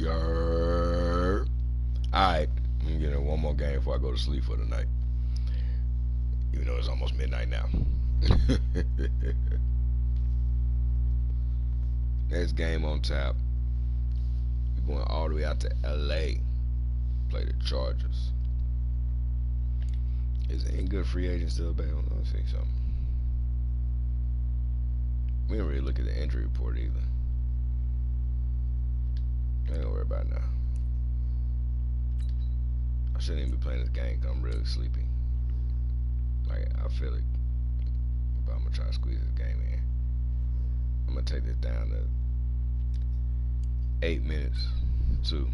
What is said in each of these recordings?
Yerp. Alright, I'm gonna get in one more game before I go to sleep for the night. Even though it's almost midnight now. Next game on tap. We're going all the way out to LA. Play the Chargers. Is any good free agent still available? Let's see something. We didn't really look at the injury report either. I ain't gonna worry about it now. I shouldn't even be playing this game because I'm really sleepy. Like, I feel it. But I'm gonna try to squeeze this game in. I'm gonna take this down to 8 minutes, too,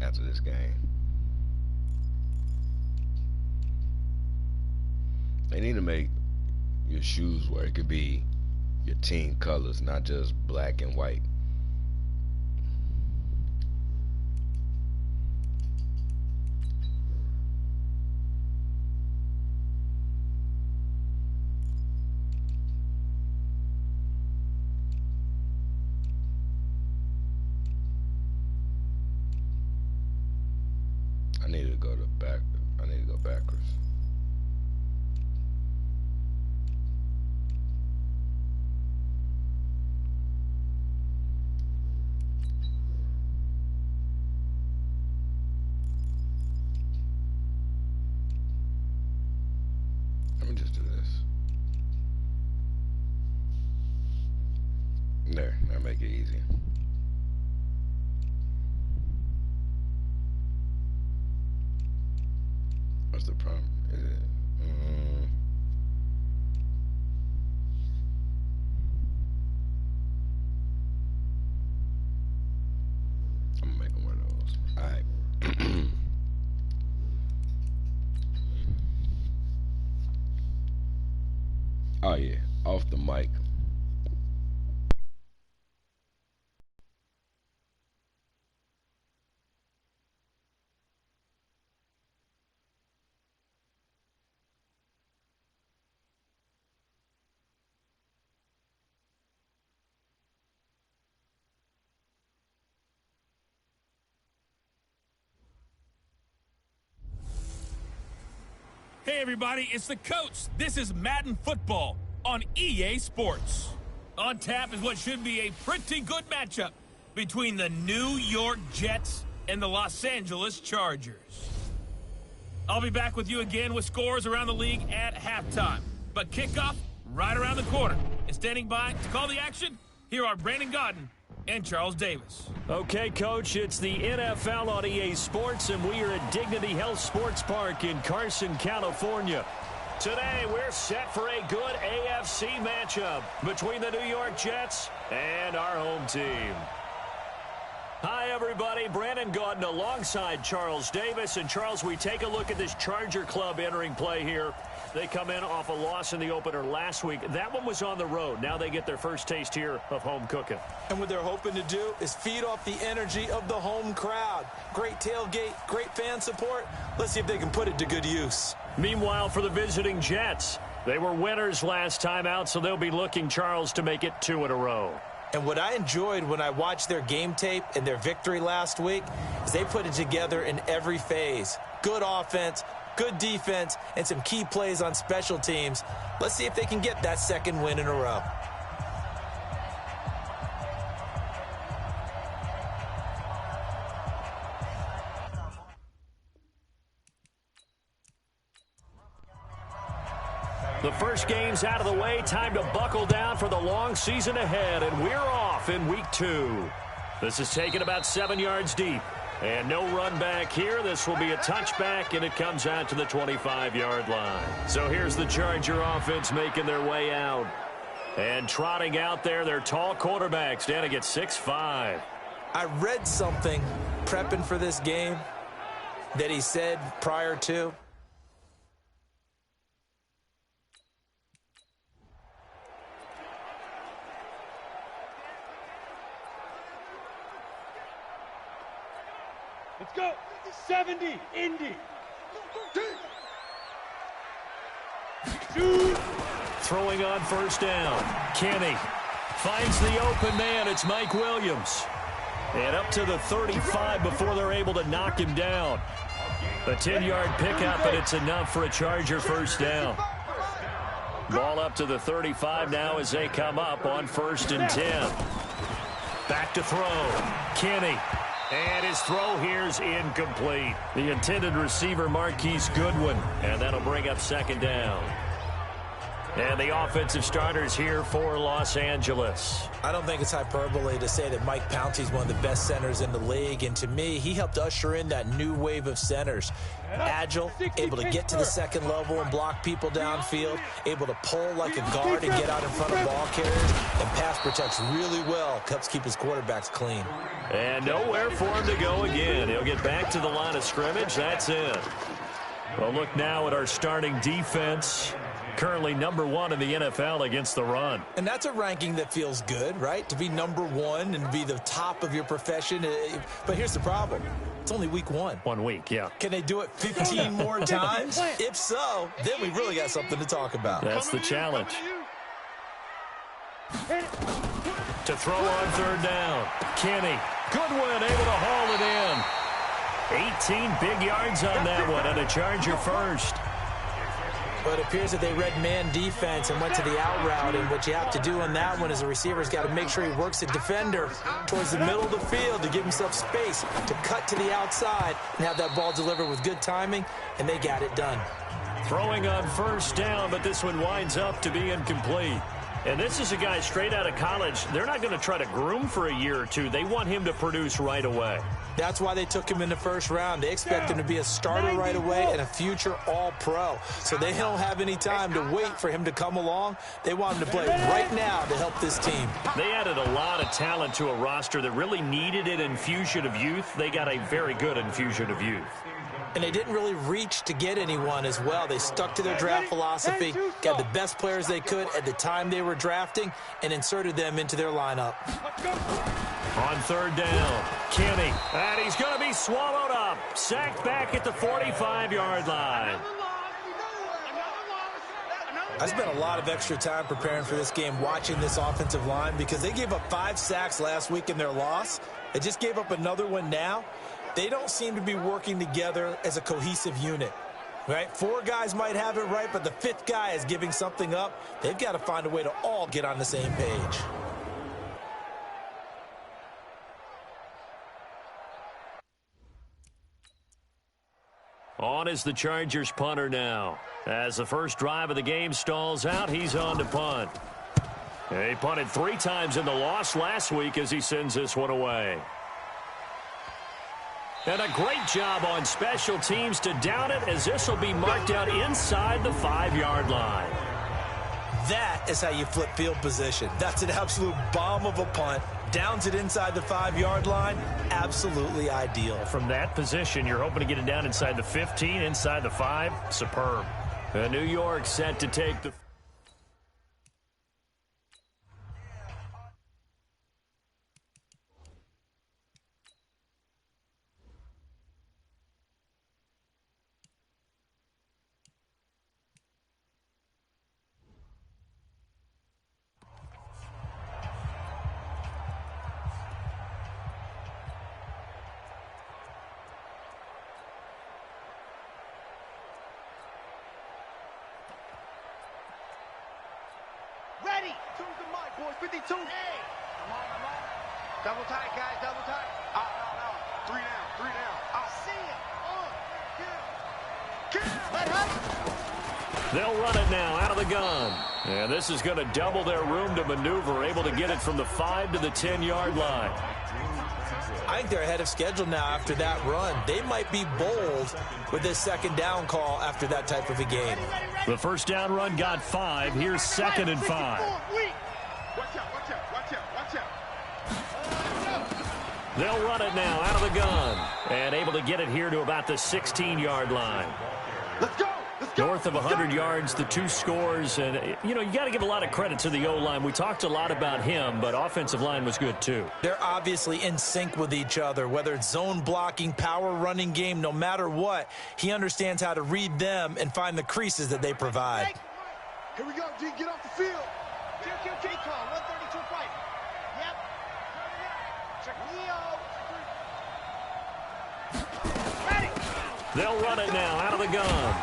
after this game. They need to make your shoes where it could be your team colors, not just black and white. I need to go backwards. Let me just do this. There, that'll make it easy. What's the problem? Is it? I'm gonna make one of those. All right. Oh yeah, off the mic. Hey everybody, it's the coach. This is Madden Football on EA Sports. On tap is what should be a pretty good matchup between the New York Jets and the Los Angeles Chargers. I'll be back with you again with scores around the league at halftime. But kickoff right around the corner. And standing by to call the action, here are Brandon Gaudin and Charles Davis. Okay, Coach, it's the NFL on EA Sports, and we are at Dignity Health Sports Park in Carson, California. Today, we're set for a good AFC matchup between the New York Jets and our home team. Hi, everybody. Brandon Gaudin alongside Charles Davis. And, Charles, we take a look at this Charger club entering play here. They come in off a loss in the opener last week. That one was on the road. Now they get their first taste here of home cooking. And what they're hoping to do is feed off the energy of the home crowd. Great tailgate, great fan support. Let's see if they can put it to good use. Meanwhile, for the visiting Jets, they were winners last time out, so they'll be looking, Charles, to make it 2 in a row. And what I enjoyed when I watched their game tape and their victory last week is they put it together in every phase. Good offense, good defense, and some key plays on special teams. Let's see if they can get that second win in a row. The first game's out of the way. Time to buckle down for the long season ahead, and we're off in week 2. This is taken about 7 yards deep. And no run back here. This will be a touchback, and it comes out to the 25-yard line. So here's the Charger offense making their way out. And trotting out there, their tall quarterback standing at 6'5". I read something prepping for this game that he said prior to. Let's go. 70, Indy. Shoot. Throwing on first down. Kenny finds the open man. It's Mike Williams. And up to the 35 before they're able to knock him down. A 10-yard pickup, and it's enough for a Charger first down. Ball up to the 35 now as they come up on 1st and 10. Back to throw. Kenny. And his throw here's incomplete. The intended receiver, Marquise Goodwin. And that'll bring up 2nd down. And the offensive starters here for Los Angeles. I don't think it's hyperbole to say that Mike Pouncey is one of the best centers in the league. And to me, he helped usher in that new wave of centers. Agile, able to get to the second level and block people downfield, able to pull like a guard and get out in front of ball carriers, and pass protects really well, helps keep his quarterbacks clean. And nowhere for him to go again. He'll get back to the line of scrimmage. That's it. Well, look now at our starting defense. Currently number 1 in the NFL against the run. And that's a ranking that feels good, right? To be number 1 and be the top of your profession. But here's the problem. It's only week 1. 1 week, yeah. Can they do it 15 more times? If so, then we really got something to talk about. That's the challenge. To throw on 3rd down. Kenny. Goodwin able to haul it in. 18 big yards on that one, and a Charger first. But it appears that they read man defense and went to the out route, and what you have to do on that one is the receiver's got to make sure he works the defender towards the middle of the field to give himself space to cut to the outside and have that ball delivered with good timing, and they got it done. Throwing on 1st down, but this one winds up to be incomplete. And this is a guy straight out of college. They're not going to try to groom for a year or two. They want him to produce right away. That's why they took him in the 1st round. They expect him to be a starter right away and a future all-pro. So they don't have any time to wait for him to come along. They want him to play right now to help this team. They added a lot of talent to a roster that really needed an infusion of youth. They got a very good infusion of youth. And they didn't really reach to get anyone as well. They stuck to their draft philosophy, got the best players they could at the time they were drafting, and inserted them into their lineup. On 3rd down, Kenny. And he's going to be swallowed up. Sacked back at the 45-yard line. I spent a lot of extra time preparing for this game, watching this offensive line, because they gave up 5 sacks last week in their loss. They just gave up another one now. They don't seem to be working together as a cohesive unit, right? 4 guys might have it right, but the 5th guy is giving something up. They've got to find a way to all get on the same page. On is the Chargers punter now. As the first drive of the game stalls out, he's on to punt. He punted 3 times in the loss last week as he sends this one away. And a great job on special teams to down it, as this will be marked out inside the 5-yard line. That is how you flip field position. That's an absolute bomb of a punt. Downs it inside the 5-yard line. Absolutely ideal. From that position, you're hoping to get it down inside the 15, inside the 5. Superb. And New York set to take the... Ready. Two's the mic, boys. 52. Hey. Come on. Double tight, guys. Double tight. Out. 3 down. I'll see it. 1, 2. Let him. They'll run it now out of the gun. And this is going to double their room to maneuver, able to get it from the 5 to the 10-yard line. I think they're ahead of schedule now after that run. They might be bold with this 2nd down call after that type of a game. The first down run got 5. Here's 2nd and 5. Watch out. They'll run it now out of the gun. And able to get it here to about the 16-yard line. Let's go. North of 100 yards, the 2 scores. And, you got to give a lot of credit to the O-line. We talked a lot about him, but offensive line was good, too. They're obviously in sync with each other, whether it's zone blocking, power running game, no matter what. He understands how to read them and find the creases that they provide. Here we go, G. Get off the field. QQQ call. 132 fight. They'll run it now out of the gun.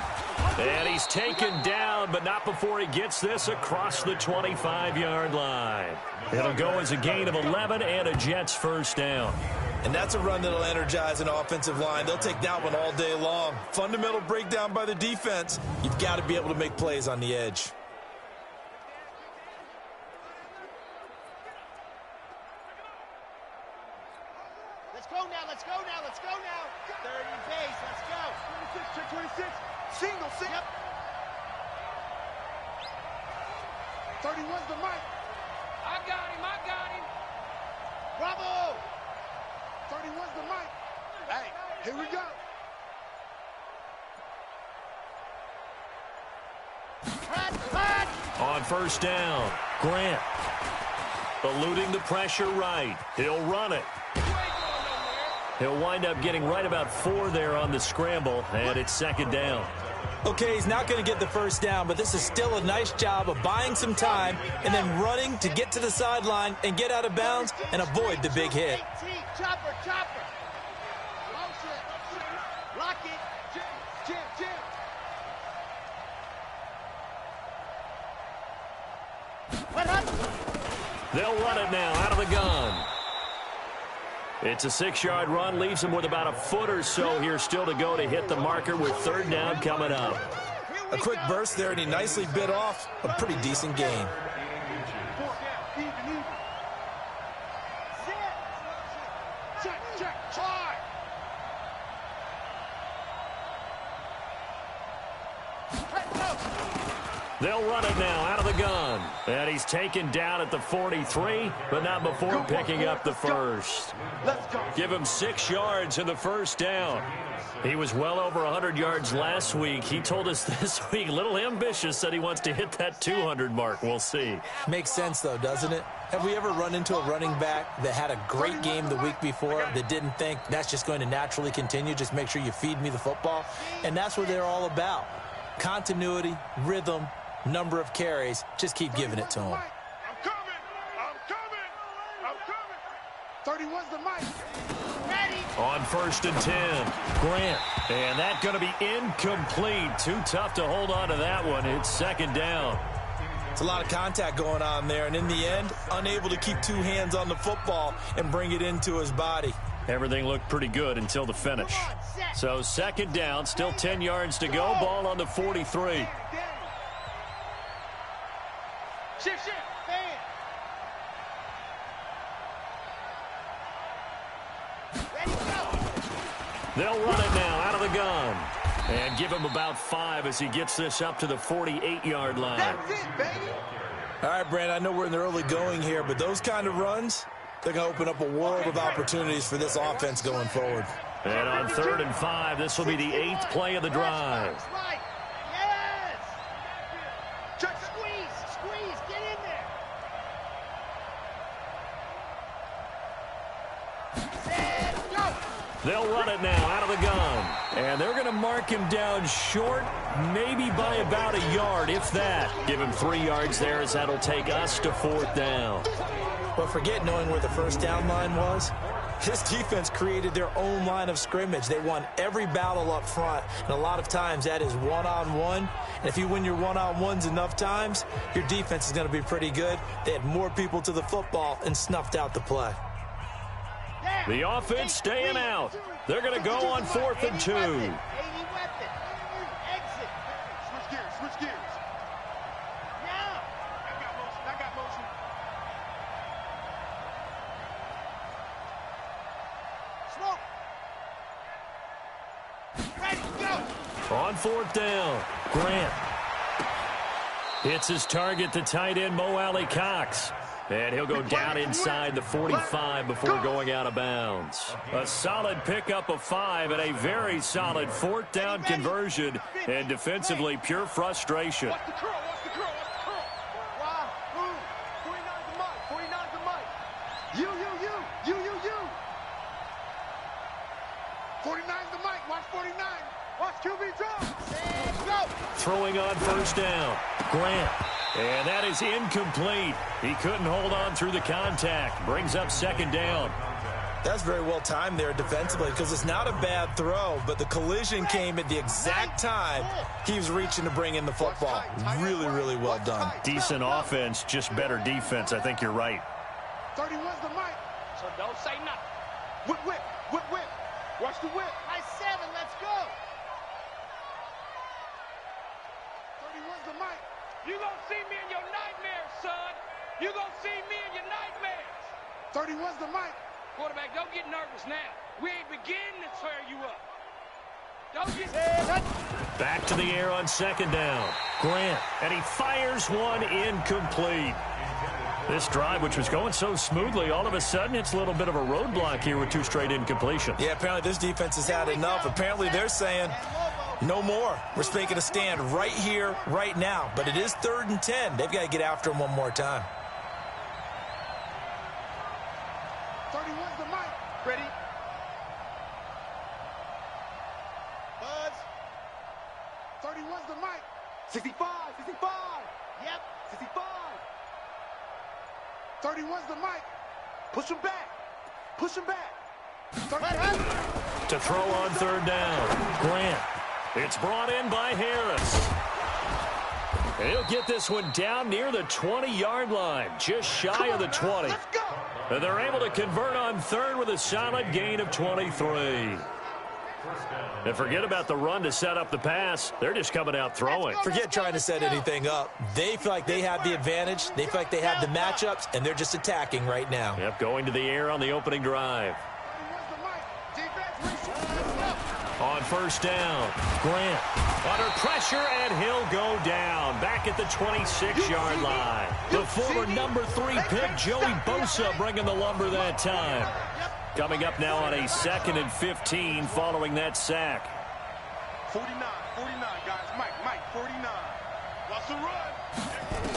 And he's taken down, but not before he gets this across the 25-yard line. It'll go as a gain of 11 and a Jets first down. And that's a run that'll energize an offensive line. They'll take that one all day long. Fundamental breakdown by the defense. You've got to be able to make plays on the edge. Let's go now, let's go now, let's go now. 30 pace, let's go. 26, check 26. Single. Yep. 31's the mic. I got him. Bravo. 31's the mic. Hey, here we go. Hot. On first down, Grant. Eluding the pressure right. He'll run it. He'll wind up getting right about 4 there on the scramble, and it's second down. Okay, he's not going to get the first down, but this is still a nice job of buying some time and then running to get to the sideline and get out of bounds and avoid the big hit. Chopper. Motion. Lock it. Jam. What happened? They'll run it now out of the gun. It's a 6-yard run, leaves him with about a foot or so here still to go to hit the marker with third down coming up. A quick burst there, and he nicely bit off a pretty decent gain. Check. Hard. They'll run it now out of the gun. And he's taken down at the 43, but not before picking up the first. Give him 6 yards in the first down. He was well over 100 yards last week. He told us this week, a little ambitious, said he wants to hit that 200 mark. We'll see. Makes sense, though, doesn't it? Have we ever run into a running back that had a great game the week before that didn't think that's just going to naturally continue? Just make sure you feed me the football. And that's what they're all about. Continuity, rhythm, number of carries. Just keep giving it to him. I'm coming. 31's the mic. Ready. On first and 10, Grant. And that's going to be incomplete. Too tough to hold on to that one. It's second down. It's a lot of contact going on there, and in the end, unable to keep 2 hands on the football and bring it into his body. Everything looked pretty good until the finish. So second down, still 10 yards to go. Ball on the 43. Shift. Fan. Ready, go. They'll run it now out of the gun. And give him about 5 as he gets this up to the 48-yard line. That's it, baby. All right, Brand, I know we're in the early going here, but those kind of runs, they're going to open up a world of opportunities for this offense going forward. And on 3rd and 5, this will be the 8th play of the drive. Right. Yes. Just squeeze. Get in there. Set, go. They'll run it now out of the gun. And they're going to mark him down short, maybe by about a yard, if that. Give him 3 yards there as that'll take us to 4th down. But forget knowing where the first down line was. This defense created their own line of scrimmage. They won every battle up front, and a lot of times that is one-on-one. And if you win your one-on-ones enough times, your defense is going to be pretty good. They had more people to the football and snuffed out the play. The offense staying out. They're going to go on 4th and 2. 80 weapon. Exit. Switch gears. Now. I got motion. Smoke. Ready, go. On 4th down, Grant. Hits his target, the tight end, Mo Alley-Cox. And he'll go down inside the 45 before going out of bounds. A solid pickup of 5 and a very solid 4th down conversion. And defensively, pure frustration. Watch the curl. Wow. 49's the mic. You. 49's the mic. Watch 49. Watch QB draw. And go. Throwing on first down, Grant. And that is incomplete. He couldn't hold on through the contact. Brings up second down. That's very well timed there defensively because it's not a bad throw, but the collision came at the exact time he was reaching to bring in the football. Really, really well done. Decent offense, just better defense. I think you're right. 31's the mic. So don't say nothing. Whip, whip, whip, whip. Watch the whip. High 7, let's go. 31's the mic. You gonna see me in your nightmares, son. You gonna see me in your nightmares. 31's the mic. Quarterback, don't get nervous now. We ain't beginning to tear you up. Don't get... Back to the air on second down. Grant, and he fires one incomplete. This drive, which was going so smoothly, all of a sudden it's a little bit of a roadblock here with 2 straight incompletions. Yeah, apparently this defense has had enough. Apparently they're saying no more. We're making a stand right here, right now. But it is 3rd and 10. They've got to get after him one more time. 31's the mic. Ready? Buzz. 31's the mic. 65, 65. Yep, 65. 31's the mic. Push him back. Push him back. To throw on 3rd down. Grant. It's brought in by Harris. He'll get this one down near the 20-yard line, just shy of the 20. Let's go. And they're able to convert on 3rd with a solid gain of 23. And forget about the run to set up the pass. They're just coming out throwing. Forget trying to set anything up. They feel like they have the advantage. They feel like they have the matchups, and they're just attacking right now. Yep, going to the air on the opening drive. 31's the mic. Defense, let's go. On 1st down, Grant under pressure, and he'll go down back at the 26-yard line. The former number 3 pick, Joey Bosa, bringing the lumber that time. Coming up now on a 2nd and 15 following that sack. 49, guys. Mike, 49. Watch the run.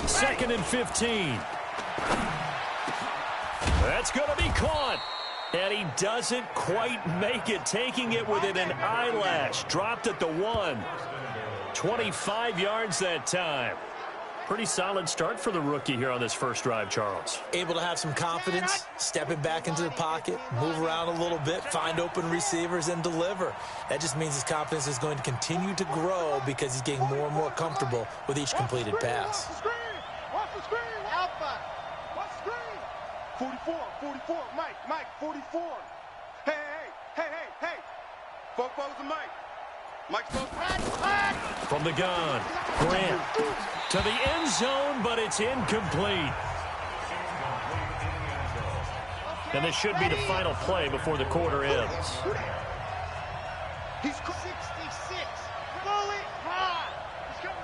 2nd and 15. That's going to be caught. And he doesn't quite make it, taking it within an eyelash. Dropped at the 1. 25 yards that time. Pretty solid start for the rookie here on this first drive, Charles. Able to have some confidence, stepping back into the pocket, move around a little bit, find open receivers, and deliver. That just means his confidence is going to continue to grow because he's getting more and more comfortable with each completed pass. Watch the screen. Alpha. Watch the screen. 44. Mike, 44. Hey. Football's the mic. Mike's supposed to... From the gun, Grant to the end zone, but it's incomplete. And this should be the final play before the quarter ends. He's 66. Fully high. He's coming.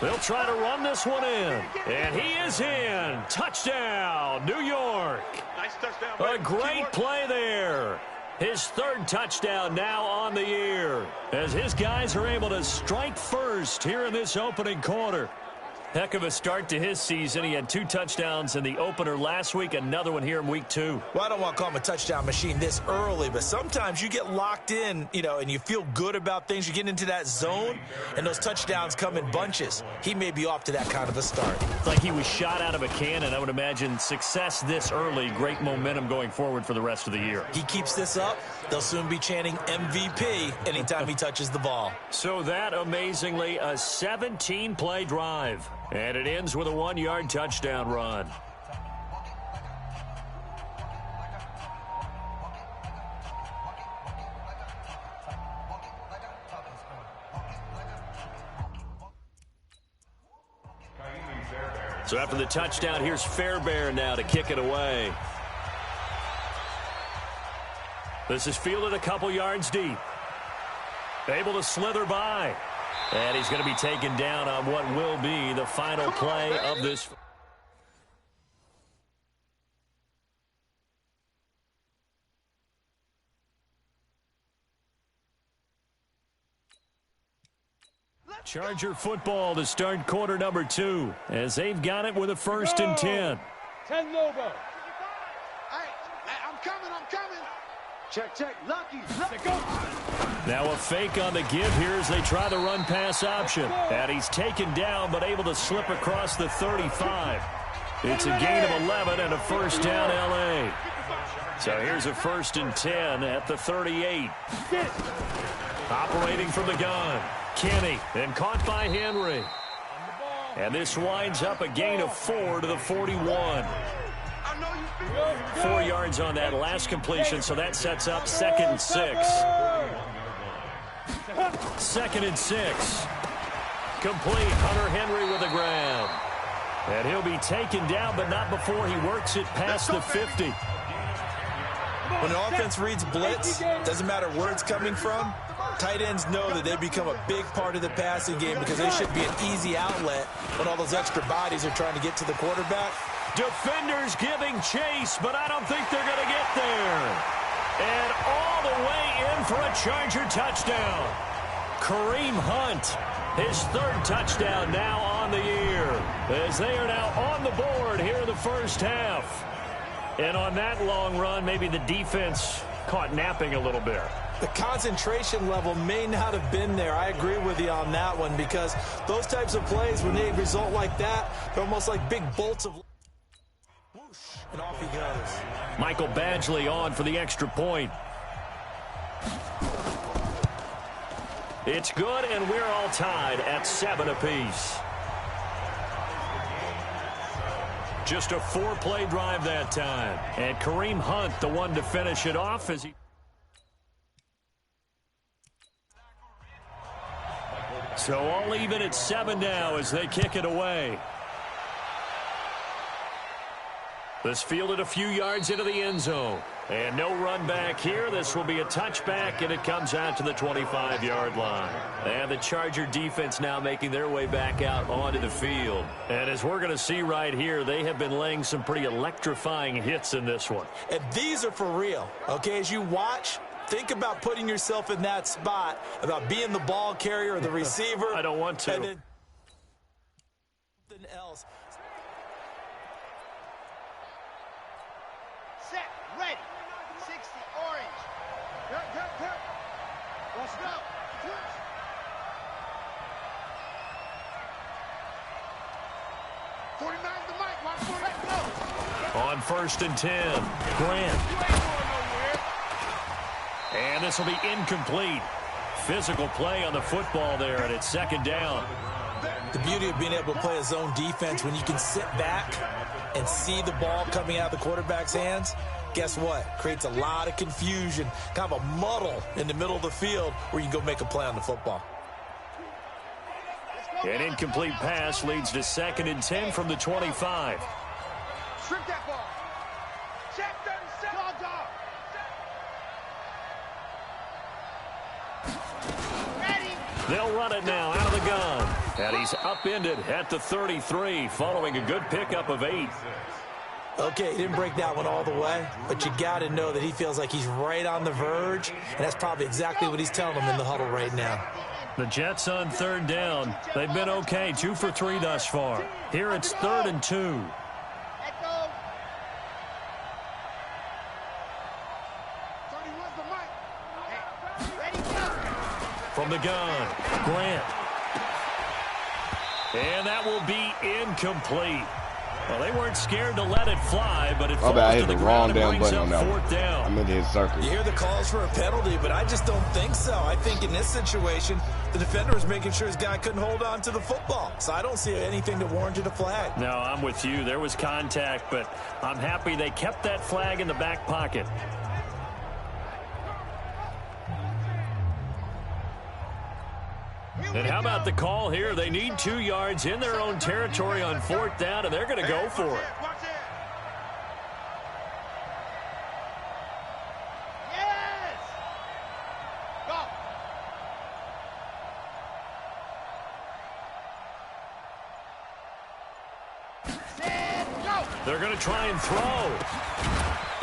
They'll try to run this one in. And he is in. Touchdown, New York. Nice touchdown. A great play there. His 3rd touchdown now on the year as his guys are able to strike first here in this opening quarter. Heck of a start to his season. He had 2 touchdowns in the opener last week, another one here in week 2. Well, I don't want to call him a touchdown machine this early, but sometimes you get locked in, and you feel good about things. You get into that zone, and those touchdowns come in bunches. He may be off to that kind of a start. It's like he was shot out of a cannon. I would imagine success this early, great momentum going forward for the rest of the year. He keeps this up, they'll soon be chanting MVP anytime he touches the ball. So that, amazingly, a 17-play drive. And it ends with a 1-yard touchdown run. So after the touchdown, here's Fairbairn now to kick it away. This is fielded a couple yards deep. Able to slither by. And he's going to be taken down on what will be the final play of this. Charger football to start quarter number 2 as they've got it with a 1st and 10. 10 Lobo. Hey, I'm coming. Check. Lucky. Go. Now a fake on the give here as they try the run-pass option. And he's taken down but able to slip across the 35. It's a gain of 11 and a first down, L.A. So here's a 1st and 10 at the 38. Operating from the gun, Kenny, and caught by Henry. And this winds up a gain of 4 to the 41. 4 yards on that last completion, so that sets up 2nd and 6. 2nd and 6. Complete. Hunter Henry with a grab. And he'll be taken down, but not before he works it past the 50. When an offense reads blitz, doesn't matter where it's coming from, tight ends know that they become a big part of the passing game because they should be an easy outlet when all those extra bodies are trying to get to the quarterback. Defenders giving chase, but I don't think they're going to get there. And all the way in for a Charger touchdown. Kareem Hunt, his 3rd touchdown now on the year, as they are now on the board here in the first half. And on that long run, maybe the defense caught napping a little bit. The concentration level may not have been there. I agree with you on that one because those types of plays, when they result like that, they're almost like big bolts of... And off he goes. Michael Badgley on for the extra point. It's good, and we're all tied at 7 apiece. Just a 4-play drive that time. And Kareem Hunt, the one to finish it off as he... So all even at 7 now as they kick it away. This fielded a few yards into the end zone. And no run back here. This will be a touchback, and it comes out to the 25-yard line. And the Charger defense now making their way back out onto the field. And as we're going to see right here, they have been laying some pretty electrifying hits in this one. And these are for real. Okay, as you watch, think about putting yourself in that spot, about being the ball carrier or the receiver. I don't want to. And then something else. Set, ready. 60, orange. Let's go. The mic. Watch for it. Go. On 1st and 10, Grant. And this will be incomplete. Physical play on the football there, and it's 2nd down. The beauty of being able to play a zone defense when you can sit back and see the ball coming out of the quarterback's hands, guess what? Creates a lot of confusion, kind of a muddle in the middle of the field where you can go make a play on the football. An incomplete pass leads to 2nd and 10 from the 25. Strip that ball. Check 37. Ready. They'll run it now out of the gun. And he's upended at the 33 following a good pickup of 8. Okay, he didn't break that one all the way, but you got to know that he feels like he's right on the verge, and that's probably exactly what he's telling them in the huddle right now. The Jets on 3rd down. They've been okay, 2 for 3 thus far. Here it's 3rd and 2. Let go. 31's the mic. Hey, ready, go. From the gun, Grant. And that will be incomplete. Well, they weren't scared to let it fly, but it falls to the ground and brings up 4th down. I meant to hit circle. You hear the calls for a penalty, but I just don't think so. I think in this situation, the defender was making sure his guy couldn't hold on to the football. So I don't see anything that warranted a flag. No, I'm with you. There was contact, but I'm happy they kept that flag in the back pocket. And how about the call here? They need 2 yards in their own territory on 4th down, and they're going to go for it. Yes. Go. Set, go. They're going to try and throw.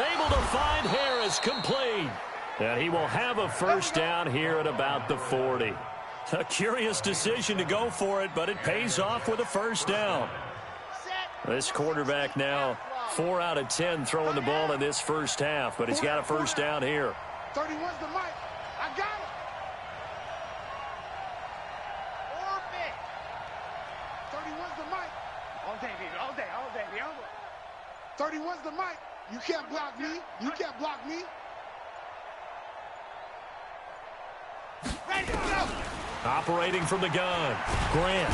Able to find Harris, complete. And he will have a first down here at about the 40. A curious decision to go for it, but it pays off with a first down. This quarterback now 4 out of 10 throwing the ball in this first half, but he's got a first down here. 31's the mic. I got him. Orbit. 31's the mic. All day, baby. All day, baby. 31's the mic. You can't block me. You can't block me. Ready, go! Operating from the gun. Grant,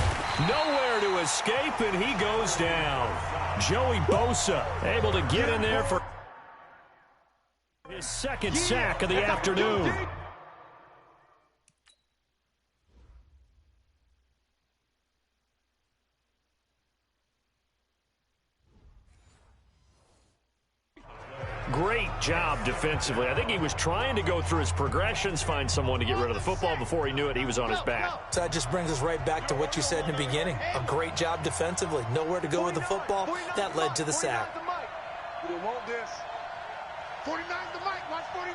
nowhere to escape, and he goes down. Joey Bosa able to get in there for his second sack of the afternoon. Great job defensively. I think he was trying to go through his progressions, find someone to get rid of the football. Before he knew it, he was on his back. So that just brings us right back to what you said in the beginning. A great job defensively. Nowhere to go with the football. That led to the sack. We want this. 49's the mic. Watch 49.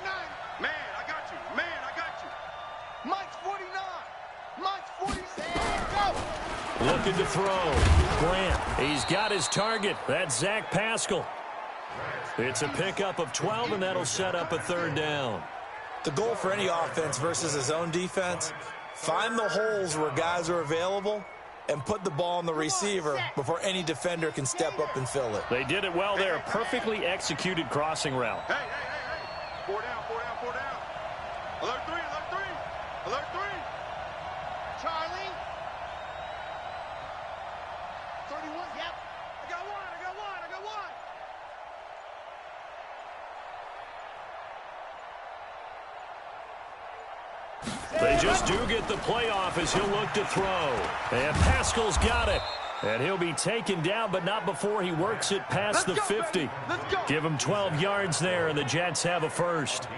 Man, I got you. Man, I got you. Mike's 49. Mike's 47. Go! Looking to throw. Grant, he's got his target. That's Zach Pascal. It's a pickup of 12, and that'll set up a third down. The goal for any offense versus his own defense, find the holes where guys are available and put the ball on the receiver before any defender can step up and fill it. They did it well there. Perfectly executed crossing route. Hey, hey, hey, hey. 4 down, 4 down, 4 down. Alert 3, alert 3. Alert 3. Charlie. 31, yep. I got one, I got one, I got one. They just do get the playoff as he'll look to throw. And Pascal's got it. And he'll be taken down, but not before he works it past the 50. Give him 12 yards there, and the Jets have a first.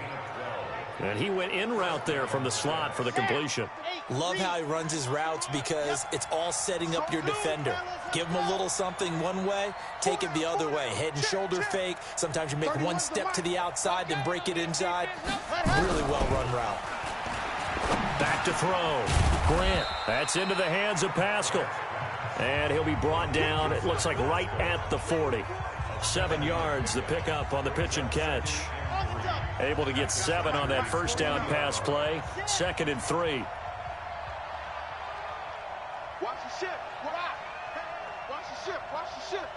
And he went in route there from the slot for the completion. Love how he runs his routes because it's all setting up your defender. Give him a little something one way, take it the other way. Head and shoulder fake. Sometimes you make one step to the outside, then break it inside. Really well-run route. Back to throw. Grant, that's into the hands of Pascal. And he'll be brought down, it looks like right at the 40. 7 yards, the pickup on the pitch and catch. Able to get 7 on that first down pass play. 2nd and 3. Watch the ship. We're out. Hey, watch the ship. Watch the ship.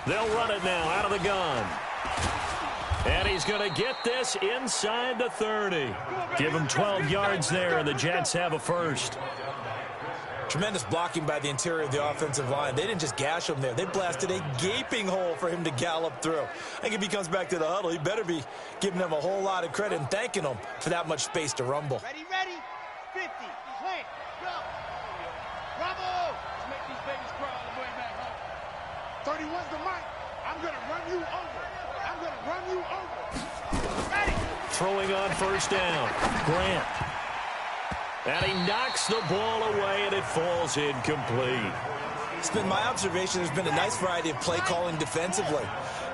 They'll run it now out of the gun. And he's going to get this inside the 30. Give him 12 yards there, and the Jets have a first. Tremendous blocking by the interior of the offensive line. They didn't just gash him there. They blasted a gaping hole for him to gallop through. I think if he comes back to the huddle, he better be giving them a whole lot of credit and thanking them for that much space to rumble. Ready, ready. 50. Slant. Go. Bravo. Let's make these babies cry on the way back home. 31's the mic. I'm going to run you over. I'm going to run you over. Ready. Throwing on first down. Grant. And he knocks the ball away, and it falls incomplete. It's been my observation there's been a nice variety of play calling defensively.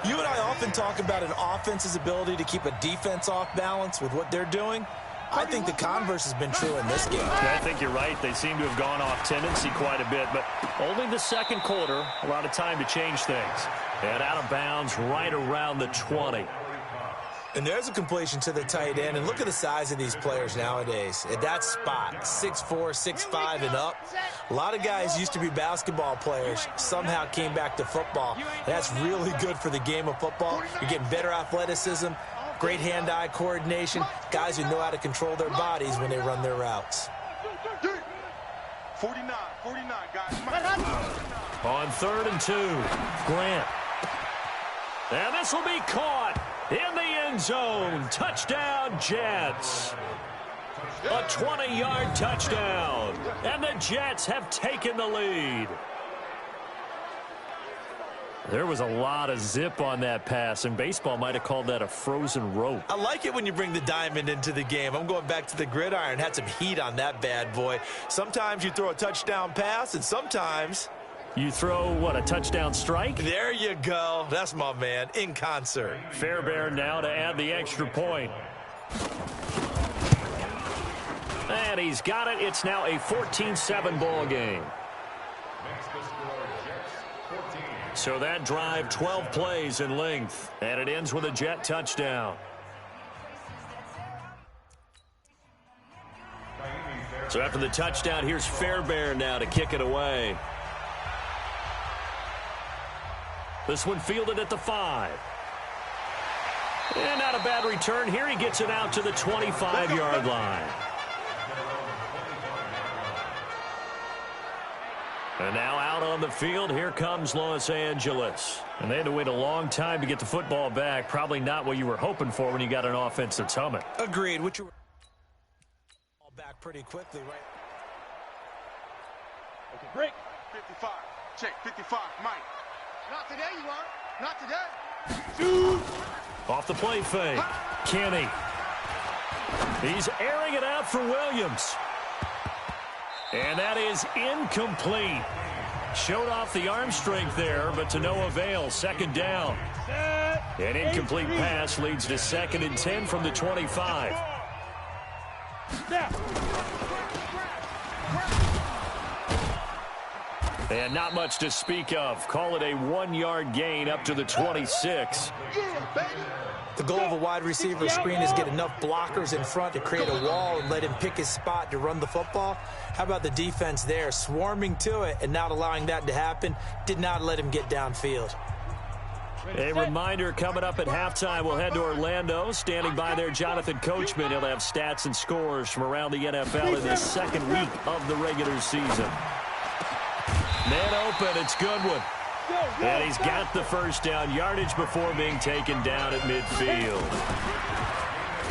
You and I often talk about an offense's ability to keep a defense off balance with what they're doing. I think the converse has been true in this game. I think you're right. They seem to have gone off tendency quite a bit, but only the second quarter, a lot of time to change things. And out of bounds right around the 20. And there's a completion to the tight end. And look at the size of these players nowadays. At that spot, 6'4", 6'5", and up. A lot of guys used to be basketball players, somehow came back to football. And that's really good for the game of football. You're getting better athleticism, great hand-eye coordination, guys who know how to control their bodies when they run their routes. 49, guys. On 3rd and 2, Grant. And this will be caught in the end zone. Touchdown, Jets. A 20-yard touchdown. And the Jets have taken the lead. There was a lot of zip on that pass, and baseball might have called that a frozen rope. I like it when you bring the diamond into the game. I'm going back to the gridiron. Had some heat on that bad boy. Sometimes you throw a touchdown pass, and sometimes you throw, what, a touchdown strike? There you go. That's my man, in concert. Fairbairn now to add the extra point. And he's got it. It's now a 14-7 ball game. So that drive, 12 plays in length, and it ends with a Jet touchdown. So after the touchdown, here's Fairbairn now to kick it away. This one fielded at the 5. And not a bad return here. He gets it out to the 25-yard line. And now out on the field, here comes Los Angeles. And they had to wait a long time to get the football back. Probably not what you were hoping for when you got an offense that's humming. Agreed. Which you were back pretty quickly, right? Okay, break. 55. Check. 55. Mike. Not today, you are. Not today. Off the play fake. Kenny. He's airing it out for Williams. And that is incomplete. Showed off the arm strength there, but to no avail. Second down. An incomplete pass leads to 2nd and 10 from the 25. And not much to speak of. Call it a 1-yard gain up to the 26. The goal of a wide receiver screen is get enough blockers in front to create a wall and let him pick his spot to run the football. How about the defense there, swarming to it and not allowing that to happen? Did not let him get downfield. A reminder, coming up at halftime, we'll head to Orlando. Standing by there, Jonathan Coachman. He'll have stats and scores from around the NFL in this second week of the regular season. Man open, it's Goodwin. And he's got the first down, yardage before being taken down at midfield.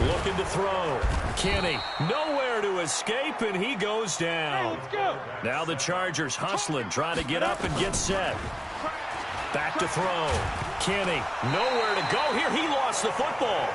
Looking to throw. Kenny, nowhere to escape, and he goes down. Now the Chargers hustling, trying to get up and get set. Back to throw. Kenny, nowhere to go. Here, he lost the football.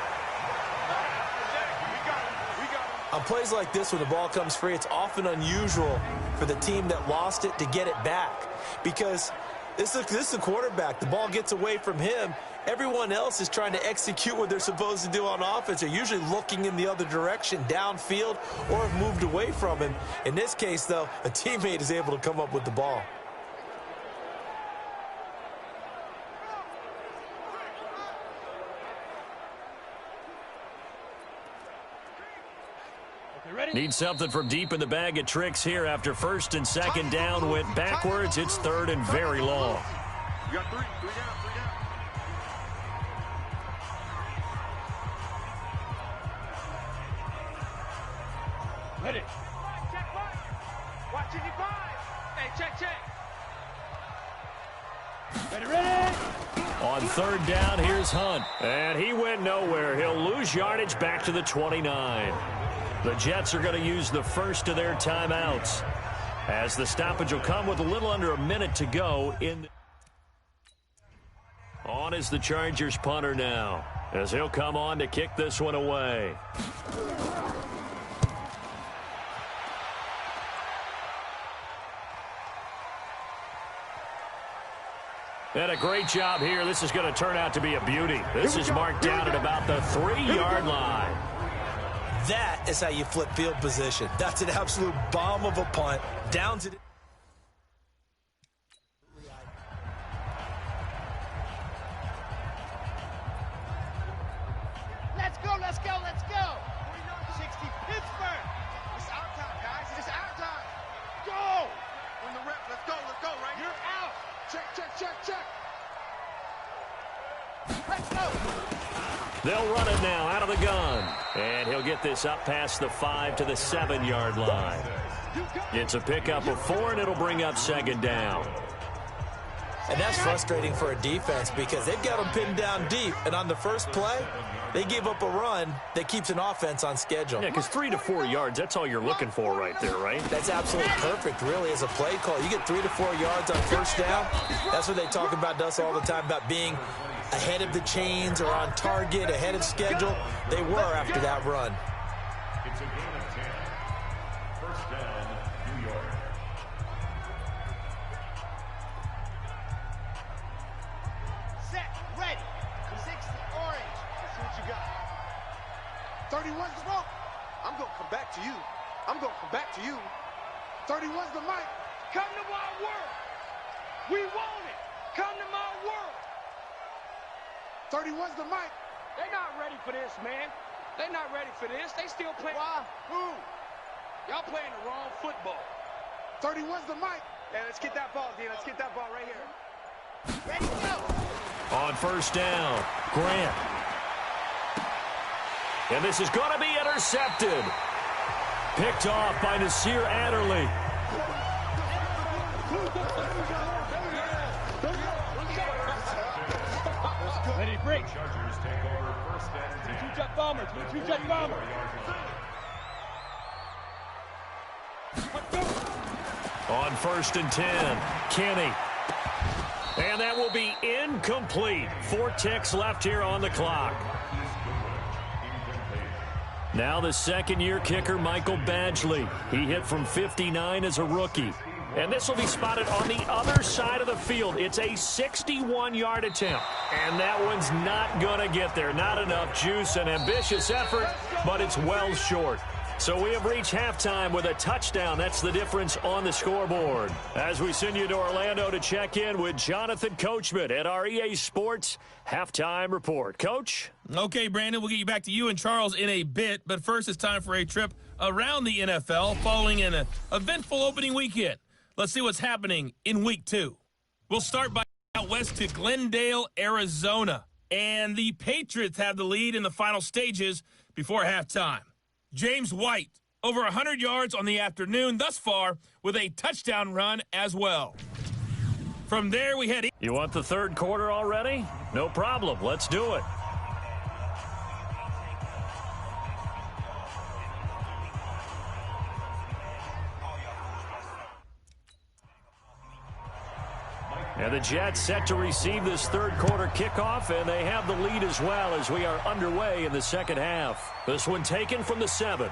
On plays like this, when the ball comes free, it's often unusual for the team that lost it to get it back. Because this is the quarterback. The ball gets away from him. Everyone else is trying to execute what they're supposed to do on offense. They're usually looking in the other direction, downfield, or have moved away from him. In this case, though, a teammate is able to come up with the ball. Need something from deep in the bag of tricks here after 1st and 2nd down went backwards. It's 3rd and very long. You got 3 down, 3 down. Ready. Check, watch it, 5. Hey, check. Ready. On 3rd down, here's Hunt. And he went nowhere. He'll lose yardage back to the 29. The Jets are going to use the first of their timeouts, as the stoppage will come with a little under a minute to go. On is the Chargers punter now, as he'll come on to kick this one away. And a great job here. This is going to turn out to be a beauty. This is marked down at about the 3-yard line. That is how you flip field position. That's an absolute bomb of a punt. Down to the... Let's go. 60 Pittsburgh. It's our time, guys. It's our time. Go. When the rep, let's go, right? You're out. Check. Let's go. They'll run it now out of the gun. And he'll get this up past the 5 to the 7-yard line. It's a pickup of 4, and it'll bring up 2nd down. And that's frustrating for a defense because they've got them pinned down deep. And on the first play, they give up a run that keeps an offense on schedule. Yeah, because 3 to 4 yards, that's all you're looking for right there, right? That's absolutely perfect, really, as a play call. You get 3 to 4 yards on first down. That's what they talk about to us all the time, about being ahead of the chains or on target, ahead of schedule. They were after that run. It's a gain of 10. First down, New York. Set. Ready. 60 orange. Let's see what you got. 31's the smoke. I'm going to come back to you. 31's the mic. Come to my world. We want it. Come to my world. 31's the mic. They're not ready for this, man. They're not ready for this. They still playing. Why? Who? Y'all playing the wrong football. 31's the mic. Hey, let's get that ball, D. Let's get that ball right here. Ready, go. On first down, Grant. And this is going to be intercepted. Picked off by Nasir Adderley. Ready to break. Chargers take over first and 10. Two-jet bombers. Two-jet bomber. On first and 10, Kenny. And that will be incomplete. 4 ticks left here on the clock. Now the second-year kicker, Michael Badgley. He hit from 59 as a rookie. And this will be spotted on the other side of the field. It's a 61-yard attempt. And that one's not going to get there. Not enough juice, an ambitious effort, but it's well short. So we have reached halftime with a touchdown. That's the difference on the scoreboard. As we send you to Orlando to check in with Jonathan Coachman at our EA Sports Halftime Report. Coach? Okay, Brandon, we'll get you back to you and Charles in a bit. But first, it's time for a trip around the NFL following an eventful opening weekend. Let's see what's happening in Week 2. We'll start by out west to Glendale, Arizona. And the Patriots have the lead in the final stages before halftime. James White, over 100 yards on the afternoon thus far with a touchdown run as well. From there, we head... You want the third quarter already? No problem. Let's do it. And the Jets set to receive this third quarter kickoff, and they have the lead as well as we are underway in the second half. This one taken from the 7.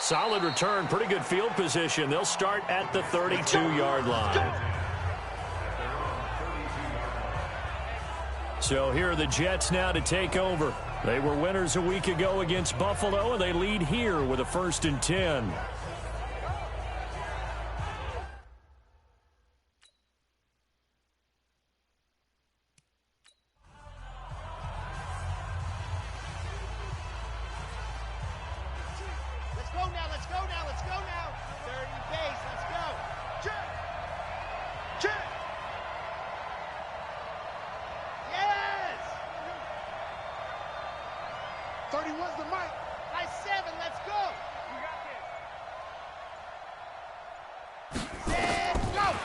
Solid return, pretty good field position. They'll start at the 32-yard line. So here are the Jets now to take over. They were winners a week ago against Buffalo, and they lead here with a 1st and 10.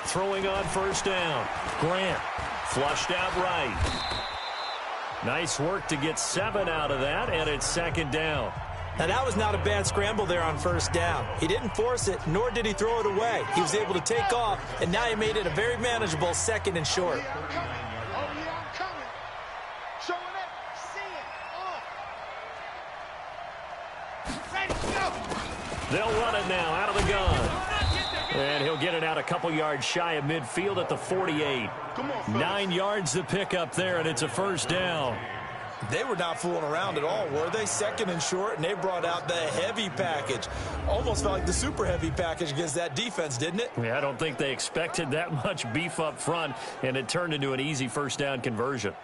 Throwing on first down. Grant flushed out right. Nice work to get 7 out of that, and it's 2nd down. Now, that was not a bad scramble there on first down. He didn't force it, nor did he throw it away. He was able to take off, and now he made it a very manageable 2nd and short. They'll run it now out of the gun. And he'll get it out a couple yards shy of midfield at the 48. 9 yards to pick up there, and it's a 1st down. They were not fooling around at all, were they? 2nd and short, and they brought out the heavy package. Almost felt like the super heavy package against that defense, didn't it? Yeah, I don't think they expected that much beef up front, and it turned into an easy 1st down conversion.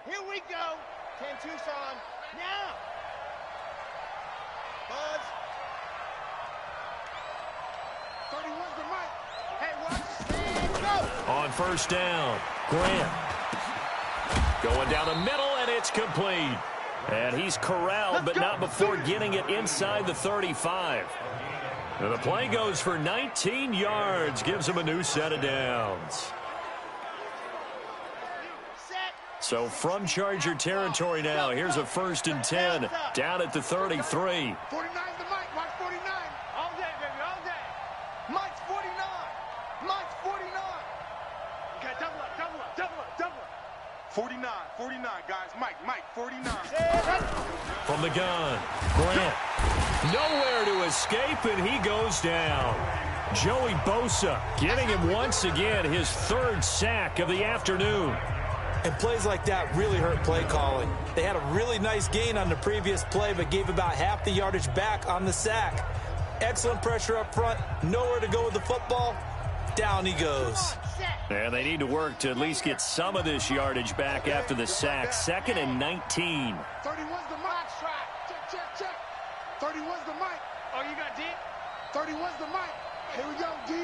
Here we go. 10 Tucson. Now. Buzz. 31's the mic. Hey, watch. And go. On first down, Grant. Going down the middle, and it's complete. And he's corralled, but not before getting it inside the 35. And the play goes for 19 yards, gives him a new set of downs. So from Charger territory now, here's a 1st and 10 down at the 33. 49's the mic. Watch 49. All day, baby, all day. Mike's 49. Mike's 49. Okay, double up, double up, double up, double up. 49, guys. Mike, 49. From the gun, Grant. Nowhere to escape, and he goes down. Joey Bosa getting him once again his 3rd sack of the afternoon. And plays like that really hurt play calling. They had a really nice gain on the previous play, but gave about half the yardage back on the sack. Excellent pressure up front. Nowhere to go with the football. Down he goes. And they need to work to at least get some of this yardage back after the sack. 2nd and 19. 31's the mic. Check. 31's the mic. Oh, you got deep? 31's the mic. Here we go, D.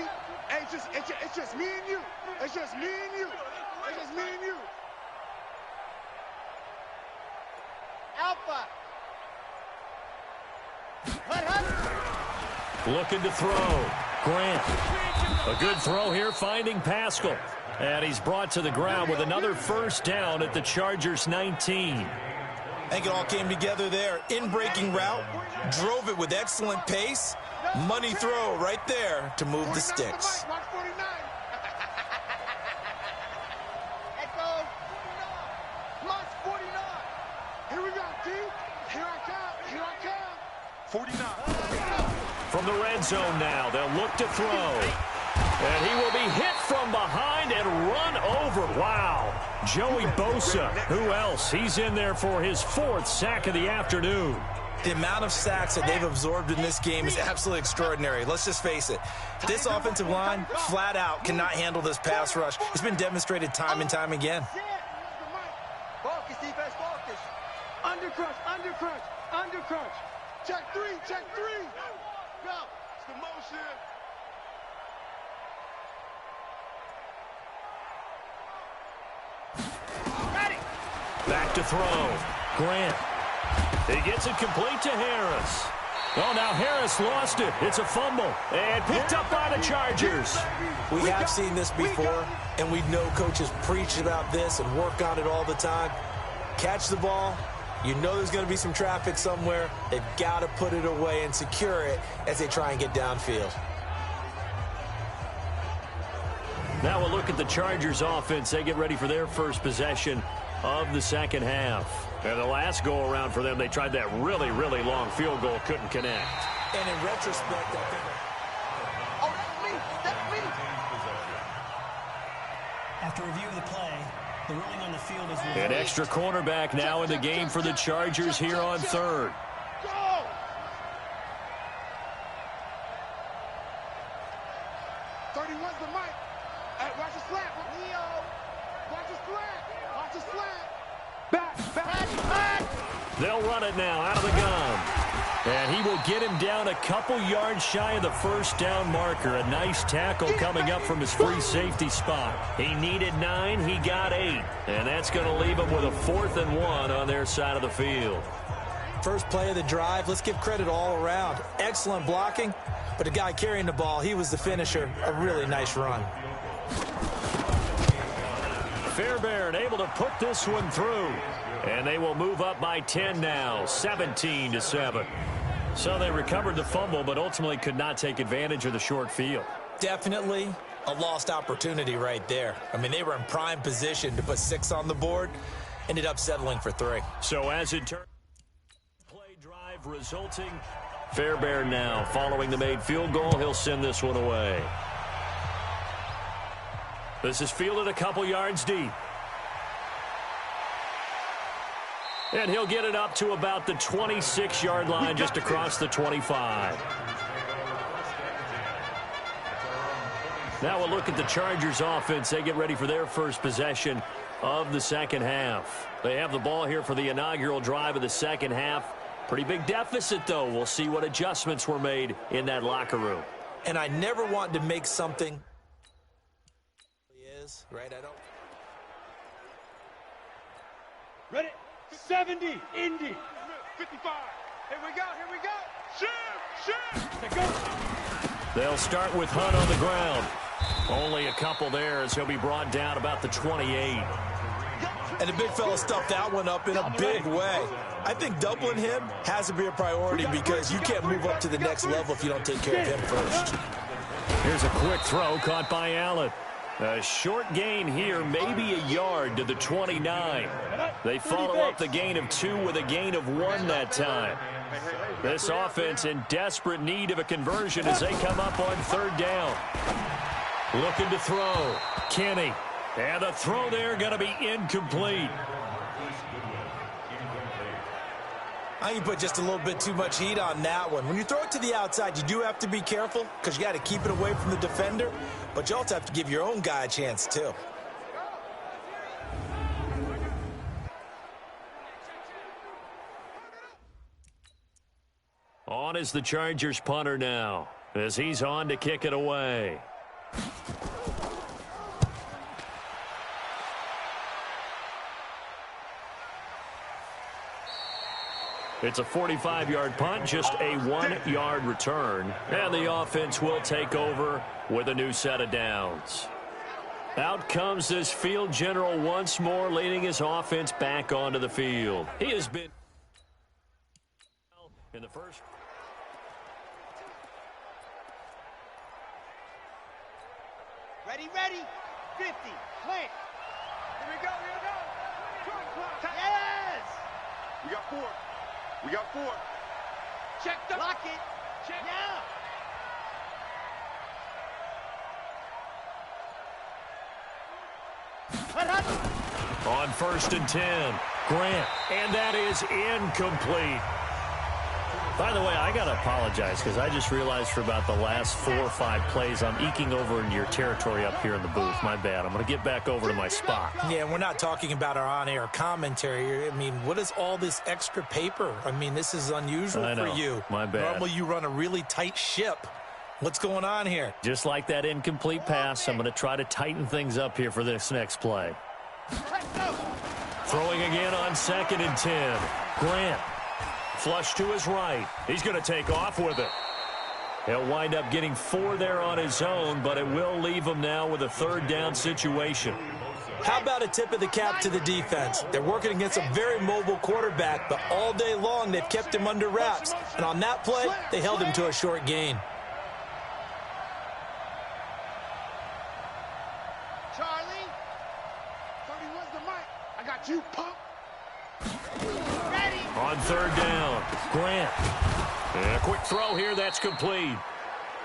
Hey, It's just me and you. It's just me and you. It's just me and you. Alpha. Looking to throw. Grant. A good throw here, finding Pascal. And he's brought to the ground with another first down at the Chargers 19. I think it all came together there. In-breaking route, drove it with excellent pace. Money throw right there to move the sticks. Watch 49. Echo. March 49. Here we go, T. Here I come. Here I come. 49. From the red zone now, they'll look to throw. And he will be hit from behind and run over. Wow. Joey Bosa. Who else? He's in there for his 4th sack of the afternoon. The amount of sacks that they've absorbed in this game is absolutely extraordinary. Let's just face it. This offensive line, flat out, cannot handle this pass rush. It's been demonstrated time and time again. Focus, defense, focus. Undercrunch, undercrunch, undercrunch. Check 3, check 3. Go. It's the motion. Ready. Back to throw. Grant. He gets it complete to Harris. Oh, now Harris lost it. It's a fumble. And picked up by the Chargers. We have seen this before, and we know coaches preach about this and work on it all the time. Catch the ball. You know there's going to be some traffic somewhere. They've got to put it away and secure it as they try and get downfield. Now we'll look at the Chargers offense. They get ready for their first possession of the second half. And the last go-around for them, they tried that really, really long field goal, couldn't connect. And in retrospect, I think... Oh, that's me. That's me. After review of the play, the ruling on the field is... An extra cornerback now in the game for the Chargers here on 3rd. Go. 31's the mic. Hey, watch the slap. Leo. Watch the slap. Watch the slap. Back, back, back. They'll run it now out of the gun. And he will get him down a couple yards shy of the first down marker. A nice tackle coming up from his free safety spot. He needed 9, he got 8. And that's going to leave him with a 4th and 1 on their side of the field. First play of the drive, let's give credit all around. Excellent blocking, but the guy carrying the ball, he was the finisher. A really nice run. Fairbairn able to put this one through. And they will move up by 10 now, 17-7. So they recovered the fumble, but ultimately could not take advantage of the short field. Definitely a lost opportunity right there. I mean, they were in prime position to put 6 on the board, ended up settling for 3. So as it turns, play drive resulting. Fairbairn now following the made field goal. He'll send this one away. This is fielded a couple yards deep. And he'll get it up to about the 26-yard line, just across the 25. Now we'll look at the Chargers offense. They get ready for their first possession of the second half. They have the ball here for the inaugural drive of the second half. Pretty big deficit, though. We'll see what adjustments were made in that locker room. And I never want to make something... Right, I don't... Ready? 70, Indy. 55. Here we go. Shoot. They'll start with Hunt on the ground. Only a couple there as he'll be brought down about the 28. And the big fella stuffed that one up in a big way. I think doubling him has to be a priority because you can't move up to the next level if you don't take care of him first. Here's a quick throw caught by Allen. A short gain here, maybe a yard to the 29. They follow up the gain of 2 with a gain of 1 that time. This offense in desperate need of a conversion as they come up on 3rd down. Looking to throw. Kenny. And the throw there going to be incomplete. I think you put just a little bit too much heat on that one. When you throw it to the outside, you do have to be careful because you got to keep it away from the defender, but you also have to give your own guy a chance too. On is the Chargers punter now as he's on to kick it away. It's a 45-yard punt, just a 1-yard return. And the offense will take over with a new set of downs. Out comes this field general once more, leading his offense back onto the field. He has been in the first. Ready, 50, plant. Here we go. Yes! We got four. Check the lock it. Check now. On 1st and 10, Grant, and that is incomplete. By the way, I got to apologize because I just realized for about the last 4 or 5 plays I'm eking over into your territory up here in the booth. My bad. I'm going to get back over to my spot. Yeah, we're not talking about our on-air commentary. I mean, what is all this extra paper? I mean, this is unusual for you. My bad. Normally you run a really tight ship. What's going on here? Just like that incomplete pass, I'm going to try to tighten things up here for this next play. Throwing again on 2nd and 10. Grant. Flush to his right. He's going to take off with it. He'll wind up getting 4 there on his own, but it will leave him now with a 3rd down situation. How about a tip of the cap to the defense? They're working against a very mobile quarterback, but all day long they've kept him under wraps. And on that play, they held him to a short gain. Charlie, 31's the mic. I got you, pump. On 3rd down, Grant. And a quick throw here, that's complete.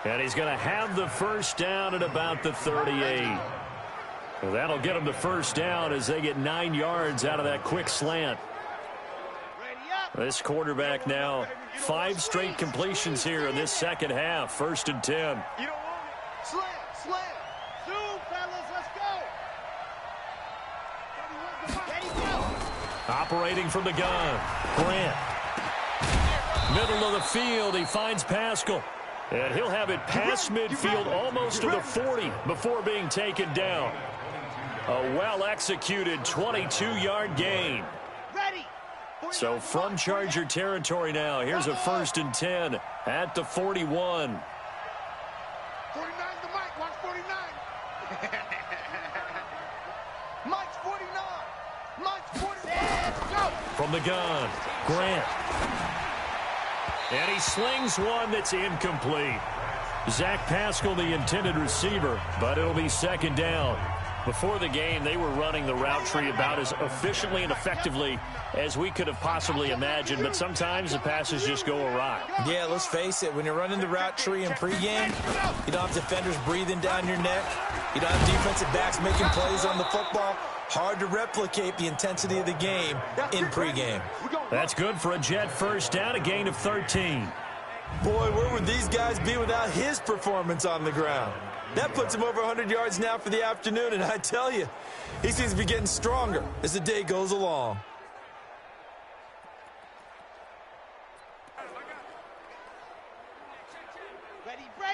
And he's going to have the 1st down at about the 38. Well, that'll get him the 1st down as they get 9 yards out of that quick slant. This quarterback now 5 straight completions here in this second half. 1st and 10. You don't want it. Slam. Zoom, fellas, let's go. 31's the mic. Ready, go. Operating from the gun, Grant. Middle of the field, he finds Pascal. And he'll have it past midfield almost to the 40 before being taken down. A well-executed 22-yard gain. So from Charger territory now, here's a 1st and 10 at the 41. 49's the mic. Watch 49. Mike's 49. Mike's 49. Let's go. From the gun, Grant. And he slings one that's incomplete. Zach Pascal, the intended receiver, but it'll be 2nd down. Before the game, they were running the route tree about as efficiently and effectively as we could have possibly imagined, but sometimes the passes just go awry. Yeah, let's face it, when you're running the route tree in pregame, you don't have defenders breathing down your neck. You don't have defensive backs making plays on the football. Hard to replicate the intensity of the game in pregame. That's good for a Jet 1st down, a gain of 13. Boy, where would these guys be without his performance on the ground? That puts him over 100 yards now for the afternoon, and I tell you, he seems to be getting stronger as the day goes along.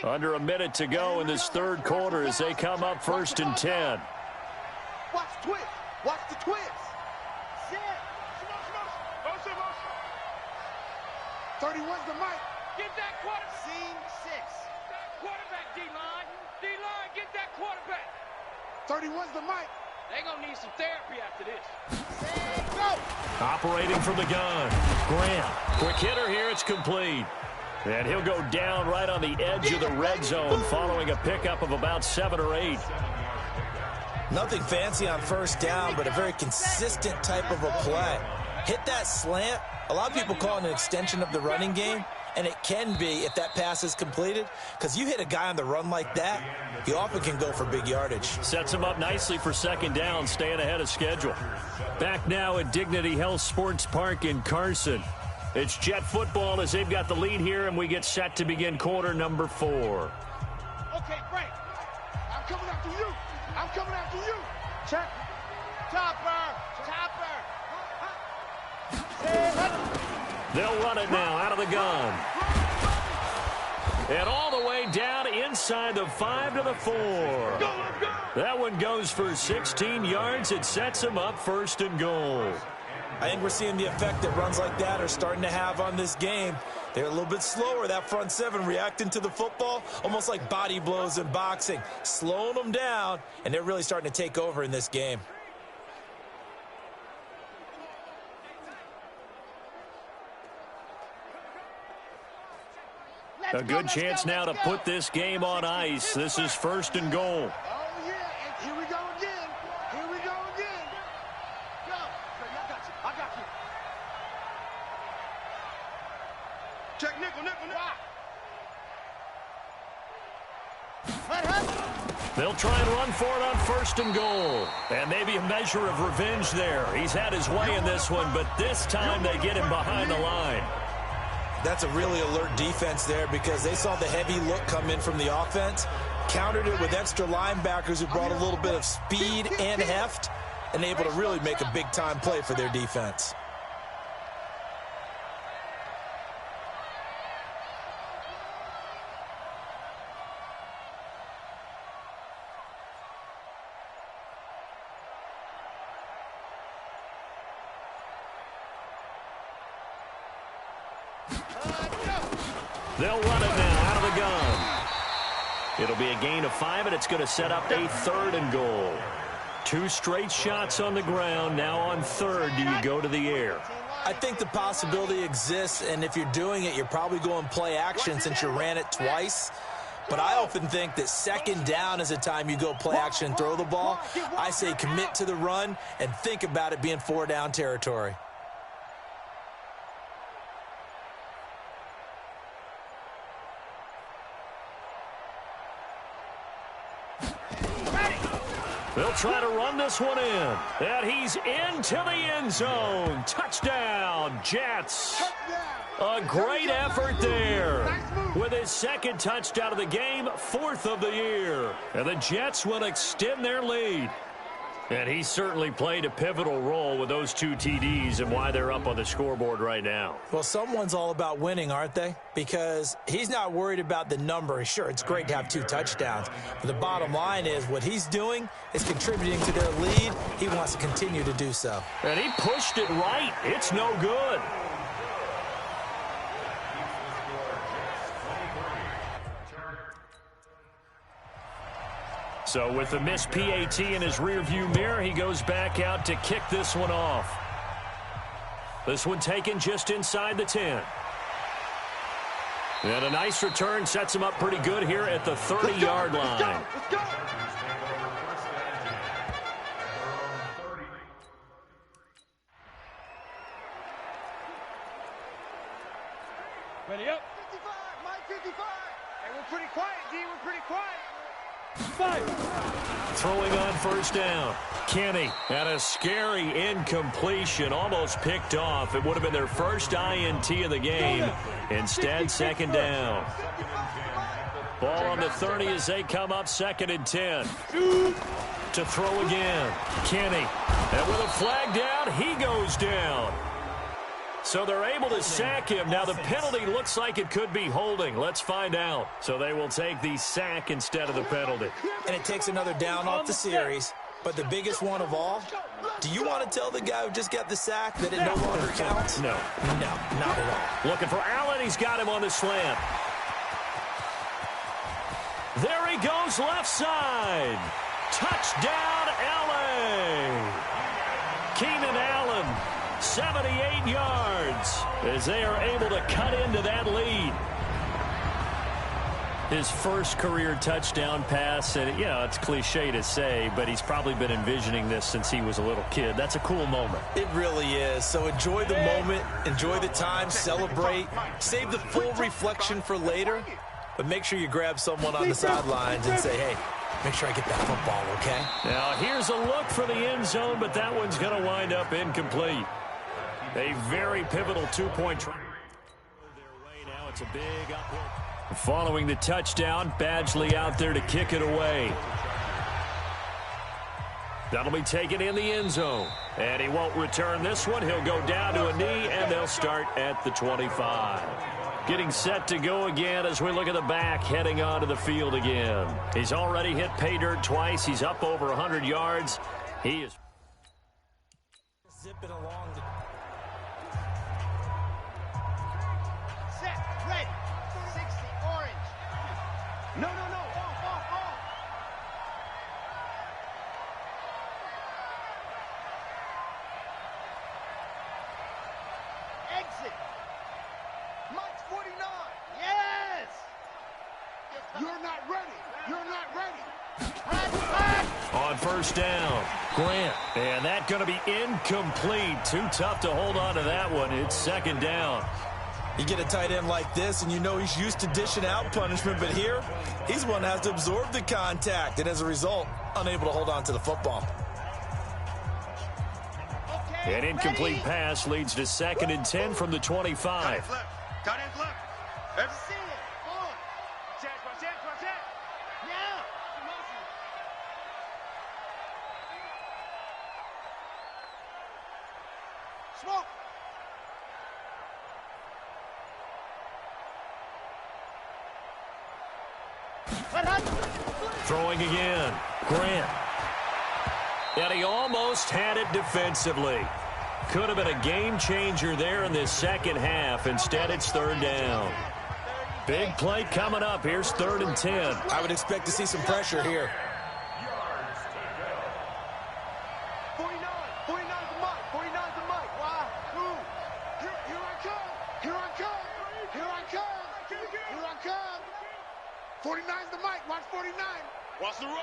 Under a minute to go in this 3rd quarter as they come up 1st and 10. Watch twist. Watch the twist. Sit. 31's the mic. Get that quarterback. Scene 6. Quarterback, D-line. D-line, get that quarterback. 31's the mic. They're going to need some therapy after this. Set, go. Operating from the gun, Grant. Quick hitter here, it's complete. And he'll go down right on the edge of the red zone following a pickup of about 7 or 8. Nothing fancy on 1st down, but a very consistent type of a play. Hit that slant. A lot of people call it an extension of the running game, and it can be if that pass is completed, because you hit a guy on the run like that, he often can go for big yardage. Sets him up nicely for 2nd down, staying ahead of schedule. Back now at Dignity Health Sports Park in Carson. It's Jet football as they've got the lead here, and we get set to begin quarter number 4. Okay, Frank. I'm coming after you. I'm coming after you. Check. Topper. They'll run it now out of the gun. And all the way down inside the 5 to the 4. That one goes for 16 yards. It sets him up 1st and goal. I think we're seeing the effect that runs like that are starting to have on this game. They're a little bit slower, that front seven, reacting to the football, almost like body blows in boxing, slowing them down, and they're really starting to take over in this game. A good chance now to put this game on ice. This is 1st and goal. Oh, yeah, and here we go again. Here we go again. Go. I got you. I got you. Check nickel. They'll try and run for it on 1st and goal. And maybe a measure of revenge there. He's had his way in this one, but this time they get him behind the line. That's a really alert defense there because they saw the heavy look come in from the offense, countered it with extra linebackers who brought a little bit of speed and heft, and able to really make a big-time play for their defense. They'll run it now out of the gun. It'll be a gain of 5, and it's going to set up a 3rd and goal. 2 straight shots on the ground. Now on 3rd, do you go to the air? I think the possibility exists, and if you're doing it, you're probably going play action since you ran it twice. But I often think that 2nd down is the time you go play action and throw the ball. I say commit to the run and think about it being 4-down territory. They'll try to run this one in. And he's into the end zone. Touchdown, Jets. A great effort there. With his 2nd touchdown of the game, 4th of the year. And the Jets will extend their lead. And he certainly played a pivotal role with those 2 TDs and why they're up on the scoreboard right now. Well, someone's all about winning, aren't they? Because he's not worried about the number. Sure, it's great to have 2 touchdowns. But the bottom line is what he's doing is contributing to their lead. He wants to continue to do so. And he pushed it right. It's no good. So with the missed PAT in his rearview mirror, he goes back out to kick this one off. This one taken just inside the 10. And a nice return sets him up pretty good here at the 30-yard line. Let's go. Ready up. 55, Mike 55. Hey, we're pretty quiet, D. We're pretty quiet. Throwing on 1st down. Kenny had a scary incompletion, almost picked off. It would have been their first INT of the game. Instead, 2nd down. Ball on the 30 as they come up 2nd and 10. To throw again. Kenny. And with a flag down, he goes down. So they're able to sack him. Now the penalty looks like it could be holding. Let's find out. So they will take the sack instead of the penalty. And it takes another down off the series. But the biggest one of all, do you want to tell the guy who just got the sack that it no longer counts? No. No, not at all. Looking for Allen. He's got him on the slant. There he goes left side. Touchdown, L.A. Keenan Allen. 78 yards as they are able to cut into that lead. His first career touchdown pass, and it's cliche to say, but he's probably been envisioning this since he was a little kid. That's a cool moment. It really is. So enjoy the moment, enjoy the time, celebrate, save the full reflection for later, but make sure you grab someone on the sidelines and say, hey, make sure I get that football, okay? Now here's a look for the end zone, but that one's going to wind up incomplete. A very pivotal 2-point try. Now it's a big uphill. Following the touchdown, Badgley out there to kick it away. That'll be taken in the end zone. And he won't return this one. He'll go down to a knee, and they'll start at the 25. getting set to go again as we look at the back heading onto the field again. He's already hit pay dirt twice. He's up over 100 yards. He is zipping along. Set, ready, 60, orange. No, off. Exit. Mike's 49. Yes. You're not ready. on first down. Grant. And that going to be incomplete. Too tough to hold on to that one. It's second down. You get a tight end like this, and you know he's used to dishing out punishment, but here, he's one that has to absorb the contact, and as a result, unable to hold on to the football. An incomplete pass leads to 2nd and 10 from the 25. Tight ends left. See it. On. Check. Now. Smoke. Throwing again. Grant. And he almost had it defensively. Could have been a game changer there in this second half. Instead, it's third down. Big play coming up. Here's 3rd and 10. I would expect to see some pressure here. 49 the mic. 49's the mic. Why? Who? Here I come. 49's the mic. Watch 49. Watch the run.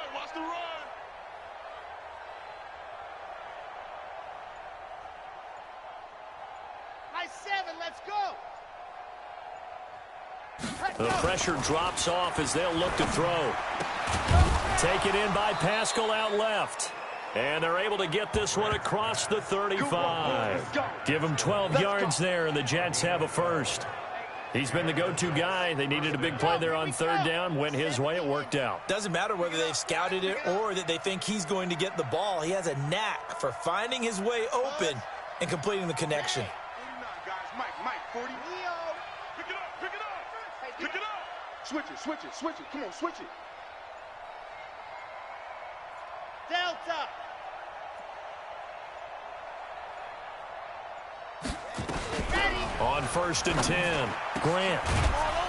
Nice 7. Let's go. The pressure drops off as they'll look to throw. Taken in by Pascal out left. And they're able to get this one across the 35. Give him 12 yards there, and the Jets have a first. He's been the go-to guy. They needed a big play there on 3rd down. Went his way. It worked out. Doesn't matter whether they've scouted it or that they think he's going to get the ball. He has a knack for finding his way open and completing the connection. 49, guys. Mike, 40. Pick it up. Switch it. Come on, switch it. Delta. On 1st and 10, Grant.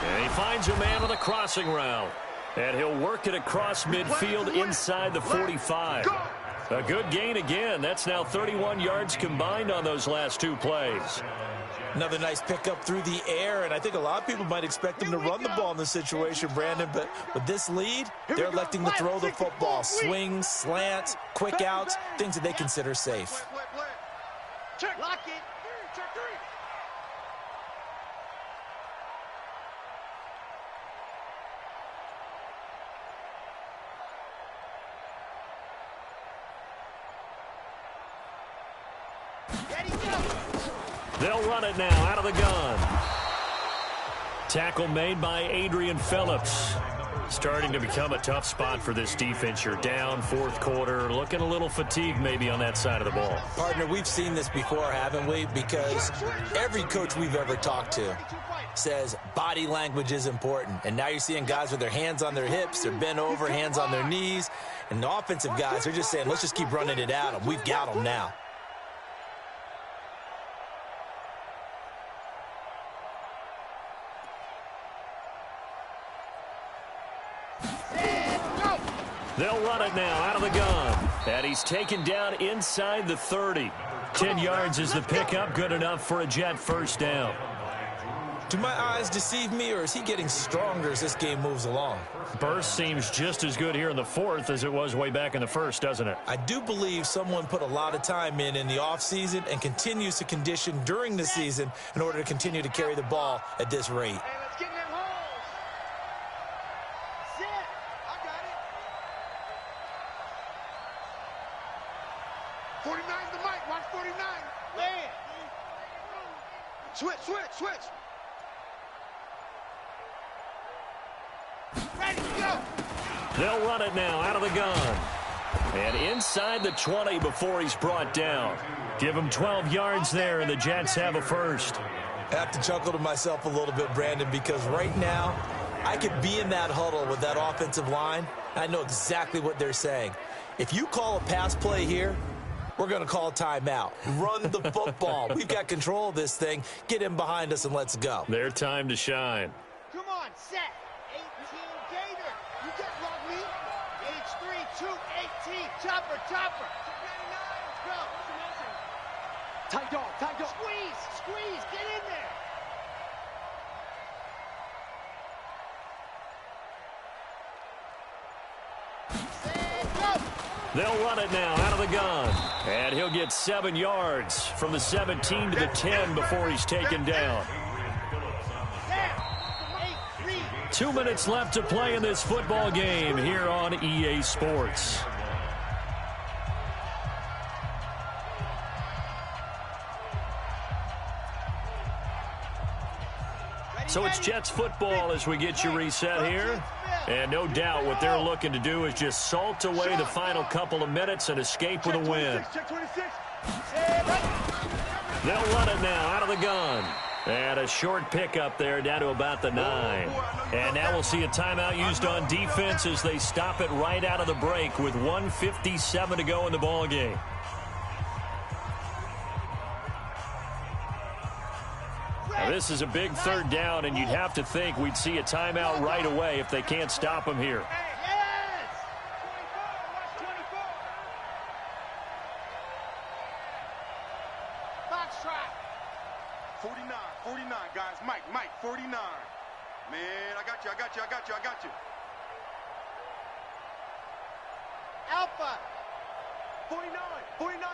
And he finds a man on the crossing route. And he'll work it across midfield inside the 45. A good gain again. That's now 31 yards combined on those last 2 plays. Another nice pickup through the air, and I think a lot of people might expect them to run the ball in this situation, Brandon, but with this lead, they're electing to throw the football. Swings, slants, quick outs, things that they consider safe. Check. Lock it. Check 3. They'll run it now out of the gun. Tackle made by Adrian Phillips. Starting to become a tough spot for this defense. You're down 4th quarter, looking a little fatigued maybe on that side of the ball. Partner, we've seen this before, haven't we? Because every coach we've ever talked to says body language is important. And now you're seeing guys with their hands on their hips, they're bent over, hands on their knees. And the offensive guys, they're just saying, let's just keep running it at them. We've got them now. They'll run it now out of the gun. And he's taken down inside the 30. 10 yards is the pickup. Good enough for a Jet first down. Do my eyes deceive me, or is he getting stronger as this game moves along? Burst seems just as good here in the 4th as it was way back in the 1st, doesn't it? I do believe someone put a lot of time in the offseason and continues to condition during the season in order to continue to carry the ball at this rate. Hey, let's get in them holes. Sit. I got it. 49's the mic. Watch 49. Land. Switch. Ready, go. They'll run it now out of the gun. And inside the 20 before he's brought down. Give him 12 yards there, and the Jets have a first. I have to chuckle to myself a little bit, Brandon, because right now I could be in that huddle with that offensive line. I know exactly what they're saying. If you call a pass play here, we're going to call a timeout. Run the football. We've got control of this thing. Get in behind us and let's go. Their time to shine. Come on, set. 18 Gator. You can't love me. H3, 218. Chopper, chopper. 299. Go. Tight dog, tight dog. Squeeze, squeeze. Get in there. They'll run it now out of the gun. And he'll get 7 yards from the 17 to the 10 before he's taken down. 2 minutes left to play in this football game here on EA Sports. So it's Jets football as we get you reset here. And no doubt what they're looking to do is just salt away the final couple of minutes and escape with a win. They'll run it now out of the gun. And a short pickup there down to about the 9. And now we'll see a timeout used on defense as they stop it right out of the break with 1:57 to go in the ball game. Now this is a big third down, and you'd have to think we'd see a timeout right away if they can't stop him here. Yes! 24, Foxtrot. 49, guys. Mike, 49. Man, I got you. Alpha. 49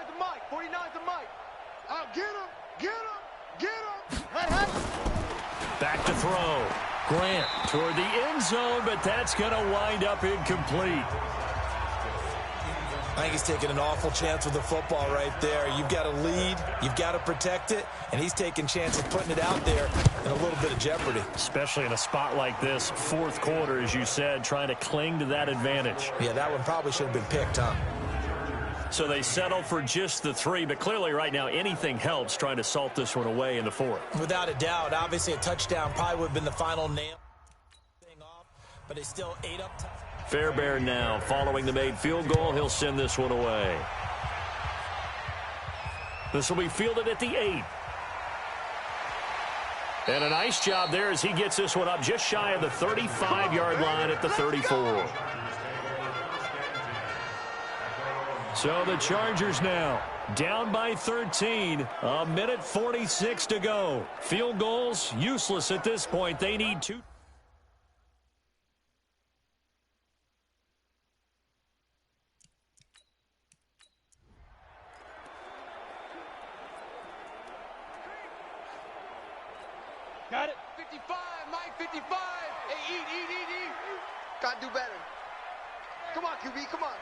to Mike. Oh, get him. Back to throw. Grant toward the end zone, but that's going to wind up incomplete. I think he's taking an awful chance with the football right there. You've got to lead, you've got to protect it, and he's taking chances putting it out there in a little bit of jeopardy. Especially in a spot like this, fourth quarter, as you said, trying to cling to that advantage. Yeah, that one probably should have been picked, huh? So they settle for just the 3, but clearly right now anything helps trying to salt this one away in the 4th. Without a doubt, obviously a touchdown probably would have been the final nail. But it's still 8 up. Fairbairn now following the made field goal. He'll send this one away. This will be fielded at the 8. And a nice job there as he gets this one up just shy of the 35-yard line at the 34. So the Chargers now down by 13. A minute 46 to go. Field goals useless at this point. They need 2. Got it. 55, Mike, 55. Hey, eat. Gotta do better. Come on, QB, come on.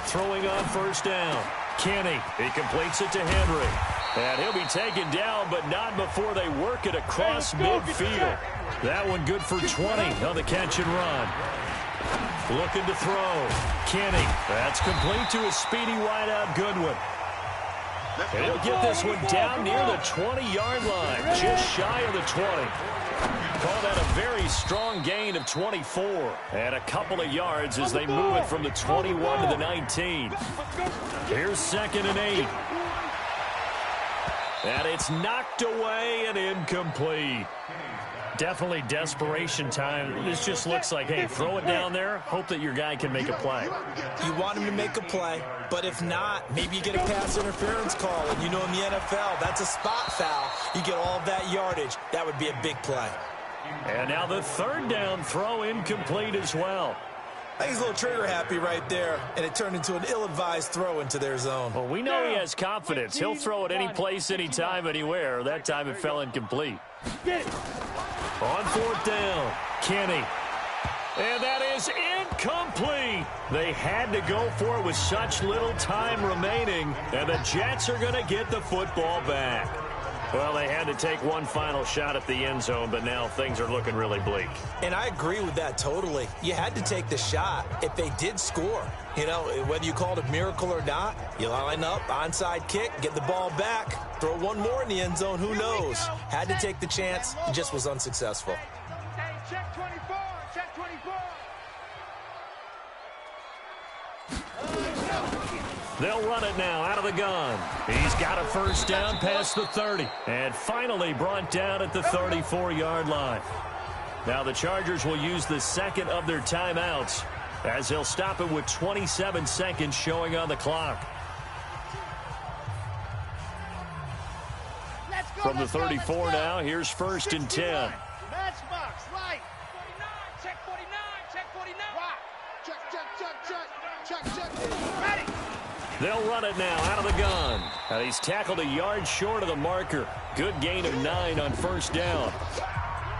Throwing on first down. Kenny, he completes it to Henry. And he'll be taken down, but not before they work it across midfield. That one good for 20 on the catch and run. Looking to throw. Kenny, that's complete to a speedy wideout Goodwin. And he'll get this one down near the 20-yard line, just shy of the 20. Call that a very strong gain of 24. And a couple of yards as they move it from the 21 to the 19. Here's 2nd and 8. And it's knocked away and incomplete. Definitely desperation time. This just looks like, hey, throw it down there, hope that your guy can make a play. You want him to make a play, but if not, maybe you get a pass interference call. And you know in the NFL, that's a spot foul. You get all of that yardage. That would be a big play. And now the 3rd down throw incomplete as well. I think he's a little trigger happy right there, and it turned into an ill-advised throw into their zone. Well, we know he has confidence. He'll throw it any place, anytime, anywhere. That time it fell incomplete. On 4th down, Kenny. And that is incomplete. They had to go for it with such little time remaining, and the Jets are going to get the football back. Well, they had to take one final shot at the end zone, but now things are looking really bleak. And I agree with that totally. You had to take the shot if they did score. You know, whether you call it a miracle or not, you line up, onside kick, get the ball back, throw one more in the end zone, who knows? Had to take the chance, just was unsuccessful. Hey, check 24, check 24. They'll run it now out of the gun. He's got a first down past the 30 and finally brought down at the 34-yard line. Now the Chargers will use the second of their timeouts as they'll stop it with 27 seconds showing on the clock. From the 34 now, here's 1st and 10. Matchbox, light. 49, check 49, check 49. Rock. Check. Ready. They'll run it now out of the gun. And he's tackled a yard short of the marker. Good gain of 9 on first down.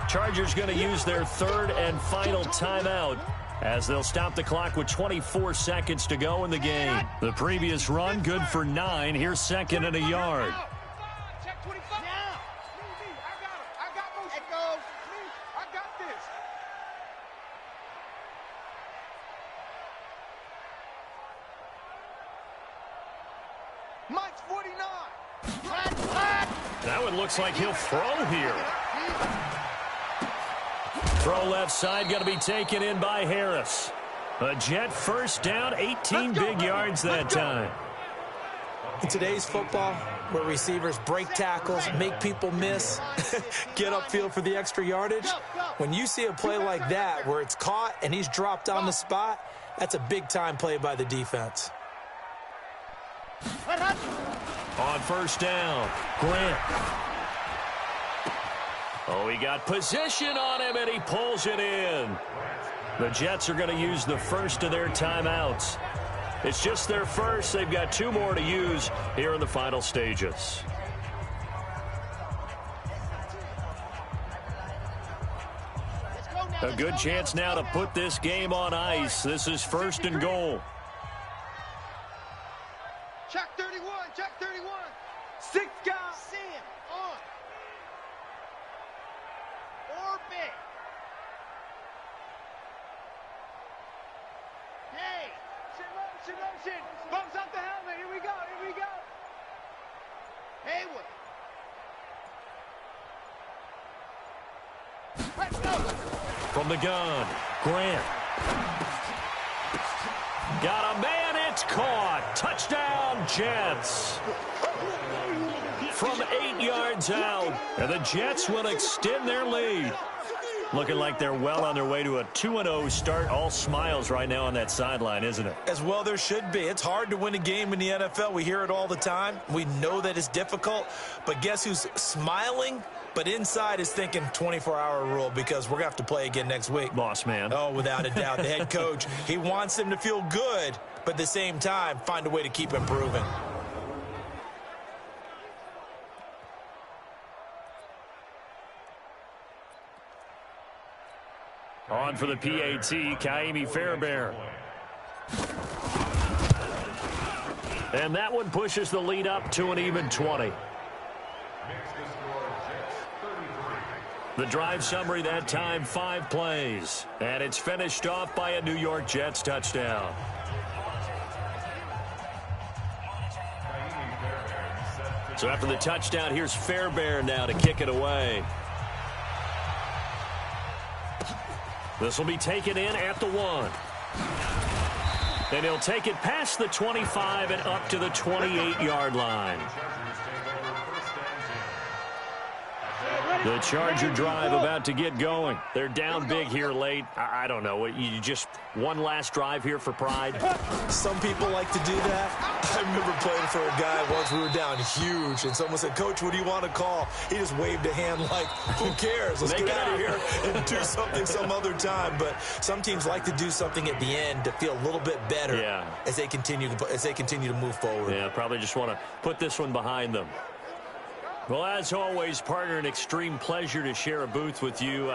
Chargers going to use their third and final timeout as they'll stop the clock with 24 seconds to go in the game. The previous run good for 9. Here's 2nd and a yard. Check 25. Now. I got motion. It goes. I got this. Mike's 49. That one looks like he'll throw here. Throw left side, going to be taken in by Harris. A Jet first down, 18 big yards that time. In today's football, where receivers break tackles, make people miss, get upfield for the extra yardage, when you see a play like that where it's caught and he's dropped on the spot, that's a big-time play by the defense. On first down, Grant. Oh, he got position on him, and he pulls it in. The Jets are going to use the first of their timeouts. It's just their first. They've got 2 more to use here in the final stages. A good chance now to put this game on ice. This is 1st and goal. Check 31, check 31. 6 guys. Sam on. Orbit. Hey. Motion. Bumps up the helmet. Here we go. Haywood. Let's go. From the gun, Grant. Got a man, it's caught. Touchdown, Jets. From 8 yards out, and the Jets will extend their lead. Looking like they're well on their way to a 2-0 start. All smiles right now on that sideline, isn't it? As well there should be. It's hard to win a game in the NFL. We hear it all the time. We know that it's difficult. But guess who's smiling? But inside is thinking 24-hour rule because we're going to have to play again next week. Boss man. Oh, without a doubt. The head coach, he wants them to feel good, but at the same time, find a way to keep improving. On for the PAT, Ka'imi Fairbairn. And that one pushes the lead up to an even 20. The drive summary that time, 5 plays. And it's finished off by a New York Jets touchdown. So after the touchdown, here's Fairbairn now to kick it away. This will be taken in at the 1. And he'll take it past the 25 and up to the 28-yard line. The Charger drive about to get going. They're down big here late. I don't know. You just one last drive here for pride? Some people like to do that. I remember playing for a guy once. We were down huge, and someone said, "Coach, what do you want to call?" He just waved a hand like, who cares? Let's get out of here and do something some other time. But some teams like to do something at the end to feel a little bit better as they continue to move forward. Yeah, probably just want to put this one behind them. Well, as always, partner, an extreme pleasure to share a booth with you.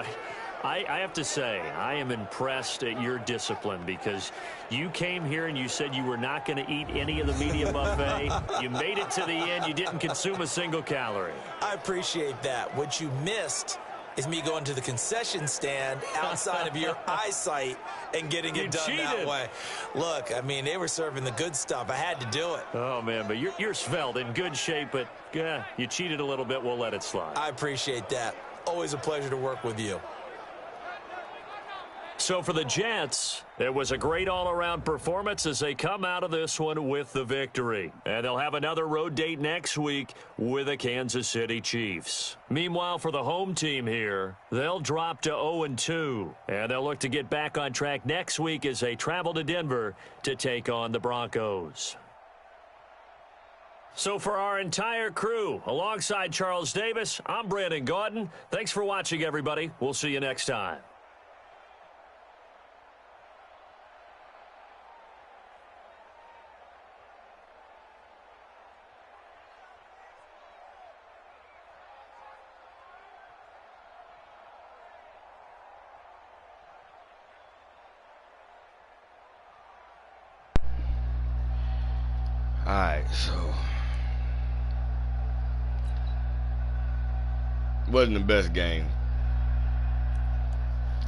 I have to say, I am impressed at your discipline because you came here and you said you were not going to eat any of the media buffet. You made it to the end. You didn't consume a single calorie. I appreciate that. What you missed is me going to the concession stand outside of your eyesight and getting it done that way. Look, I mean, they were serving the good stuff. I had to do it. Oh, man, but you're svelte, in good shape, but you cheated a little bit. We'll let it slide. I appreciate that. Always a pleasure to work with you. So for the Jets, it was a great all-around performance as they come out of this one with the victory. And they'll have another road date next week with the Kansas City Chiefs. Meanwhile, for the home team here, they'll drop to 0-2. And they'll look to get back on track next week as they travel to Denver to take on the Broncos. So for our entire crew, alongside Charles Davis, I'm Brandon Gaudin. Thanks for watching, everybody. We'll see you next time. Alright, so wasn't the best game.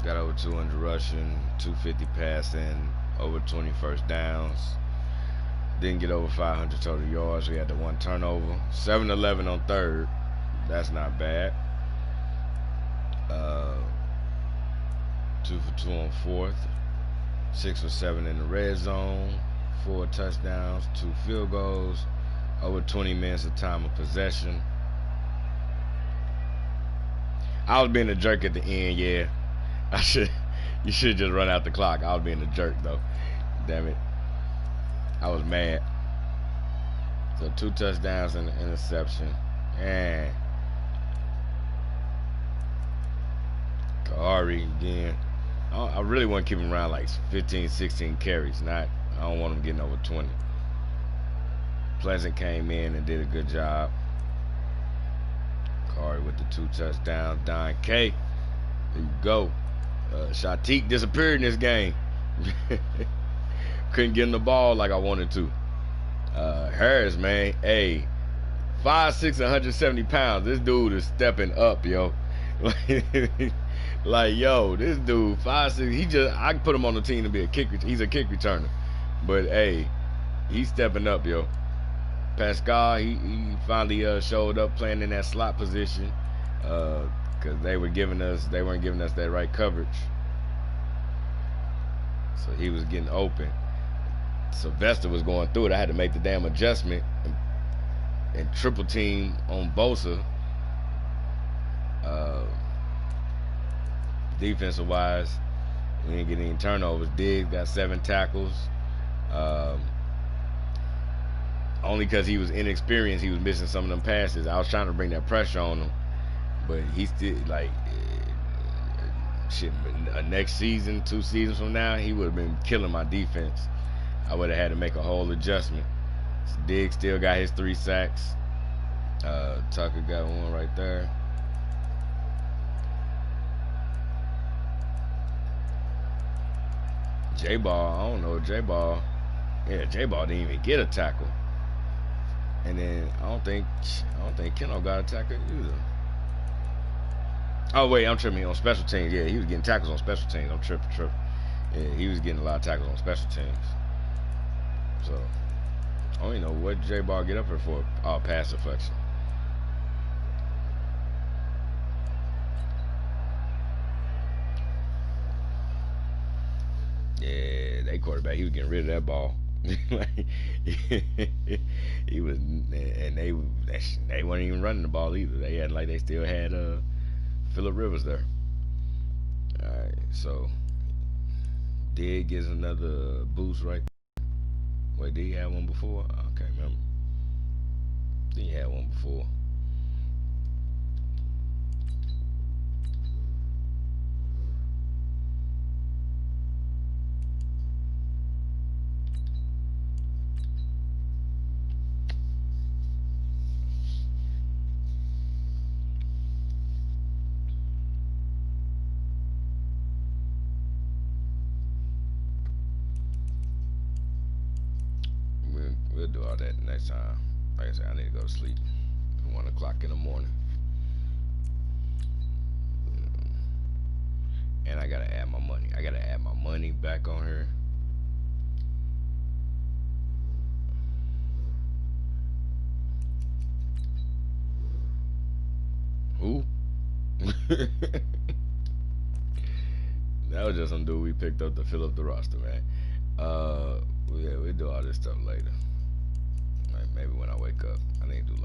Got over 200 rushing, 250 passing, over 20 first downs. Didn't get over 500 total yards. We had the one turnover. 7-11 on third. That's not bad. 2 for 2 on fourth. 6 for 7 in the red zone. 4 touchdowns, 2 field goals, over 20 minutes of time of possession. I was being a jerk at the end, yeah. You should just run out the clock. I was being a jerk though. Damn it. I was mad. So 2 touchdowns and an interception. And Kahari again. I really want to keep him around like 15, 16 carries, not I don't want him getting over 20. Pleasant came in and did a good job. Kari with the 2 touchdowns. Don K. There you go. Shatik disappeared in this game. Couldn't get him the ball like I wanted to. Harris, man. Hey, 5'6", 170 pounds. This dude is stepping up, yo. Like, yo, this dude, 5'6", I can put him on the team to be he's a kick returner. But, hey, he's stepping up, yo. Pascal, he finally showed up playing in that slot position because they weren't giving us that right coverage. So he was getting open. Sylvester was going through it. I had to make the damn adjustment and triple team on Bosa. Defensive wise, we didn't get any turnovers. Diggs got 7 tackles. Only because he was inexperienced, he was missing some of them passes. I was trying to bring that pressure on him, but he still, like, shit, next season, 2 seasons from now, he would have been killing my defense. I would have had to make a whole adjustment. Diggs still got his 3 sacks. Tucker got 1 right there. J-Ball, I don't know, J-Ball didn't even get a tackle. And then I don't think Keno got a tackle either. Oh wait, I'm tripping on special teams. Yeah, he was getting tackles on special teams. I'm tripping. Yeah, he was getting a lot of tackles on special teams. So I don't even know what J-Ball get up here for. Pass deflection. Yeah, they quarterback, he was getting rid of that ball. He was, and they weren't even running the ball either. They had they still had Phillip Rivers there. All right, so Diggs gives another boost right there. Wait, did he have one before? I can't remember. I think he had one before. do all that next time. Like I said, I need to go to sleep at 1 o'clock in the morning. And I gotta add my money. I gotta add my money back on here. Who? That was just some dude we picked up to fill up the roster, man. Yeah, we'll do all this stuff later. Like maybe when I wake up. I need to do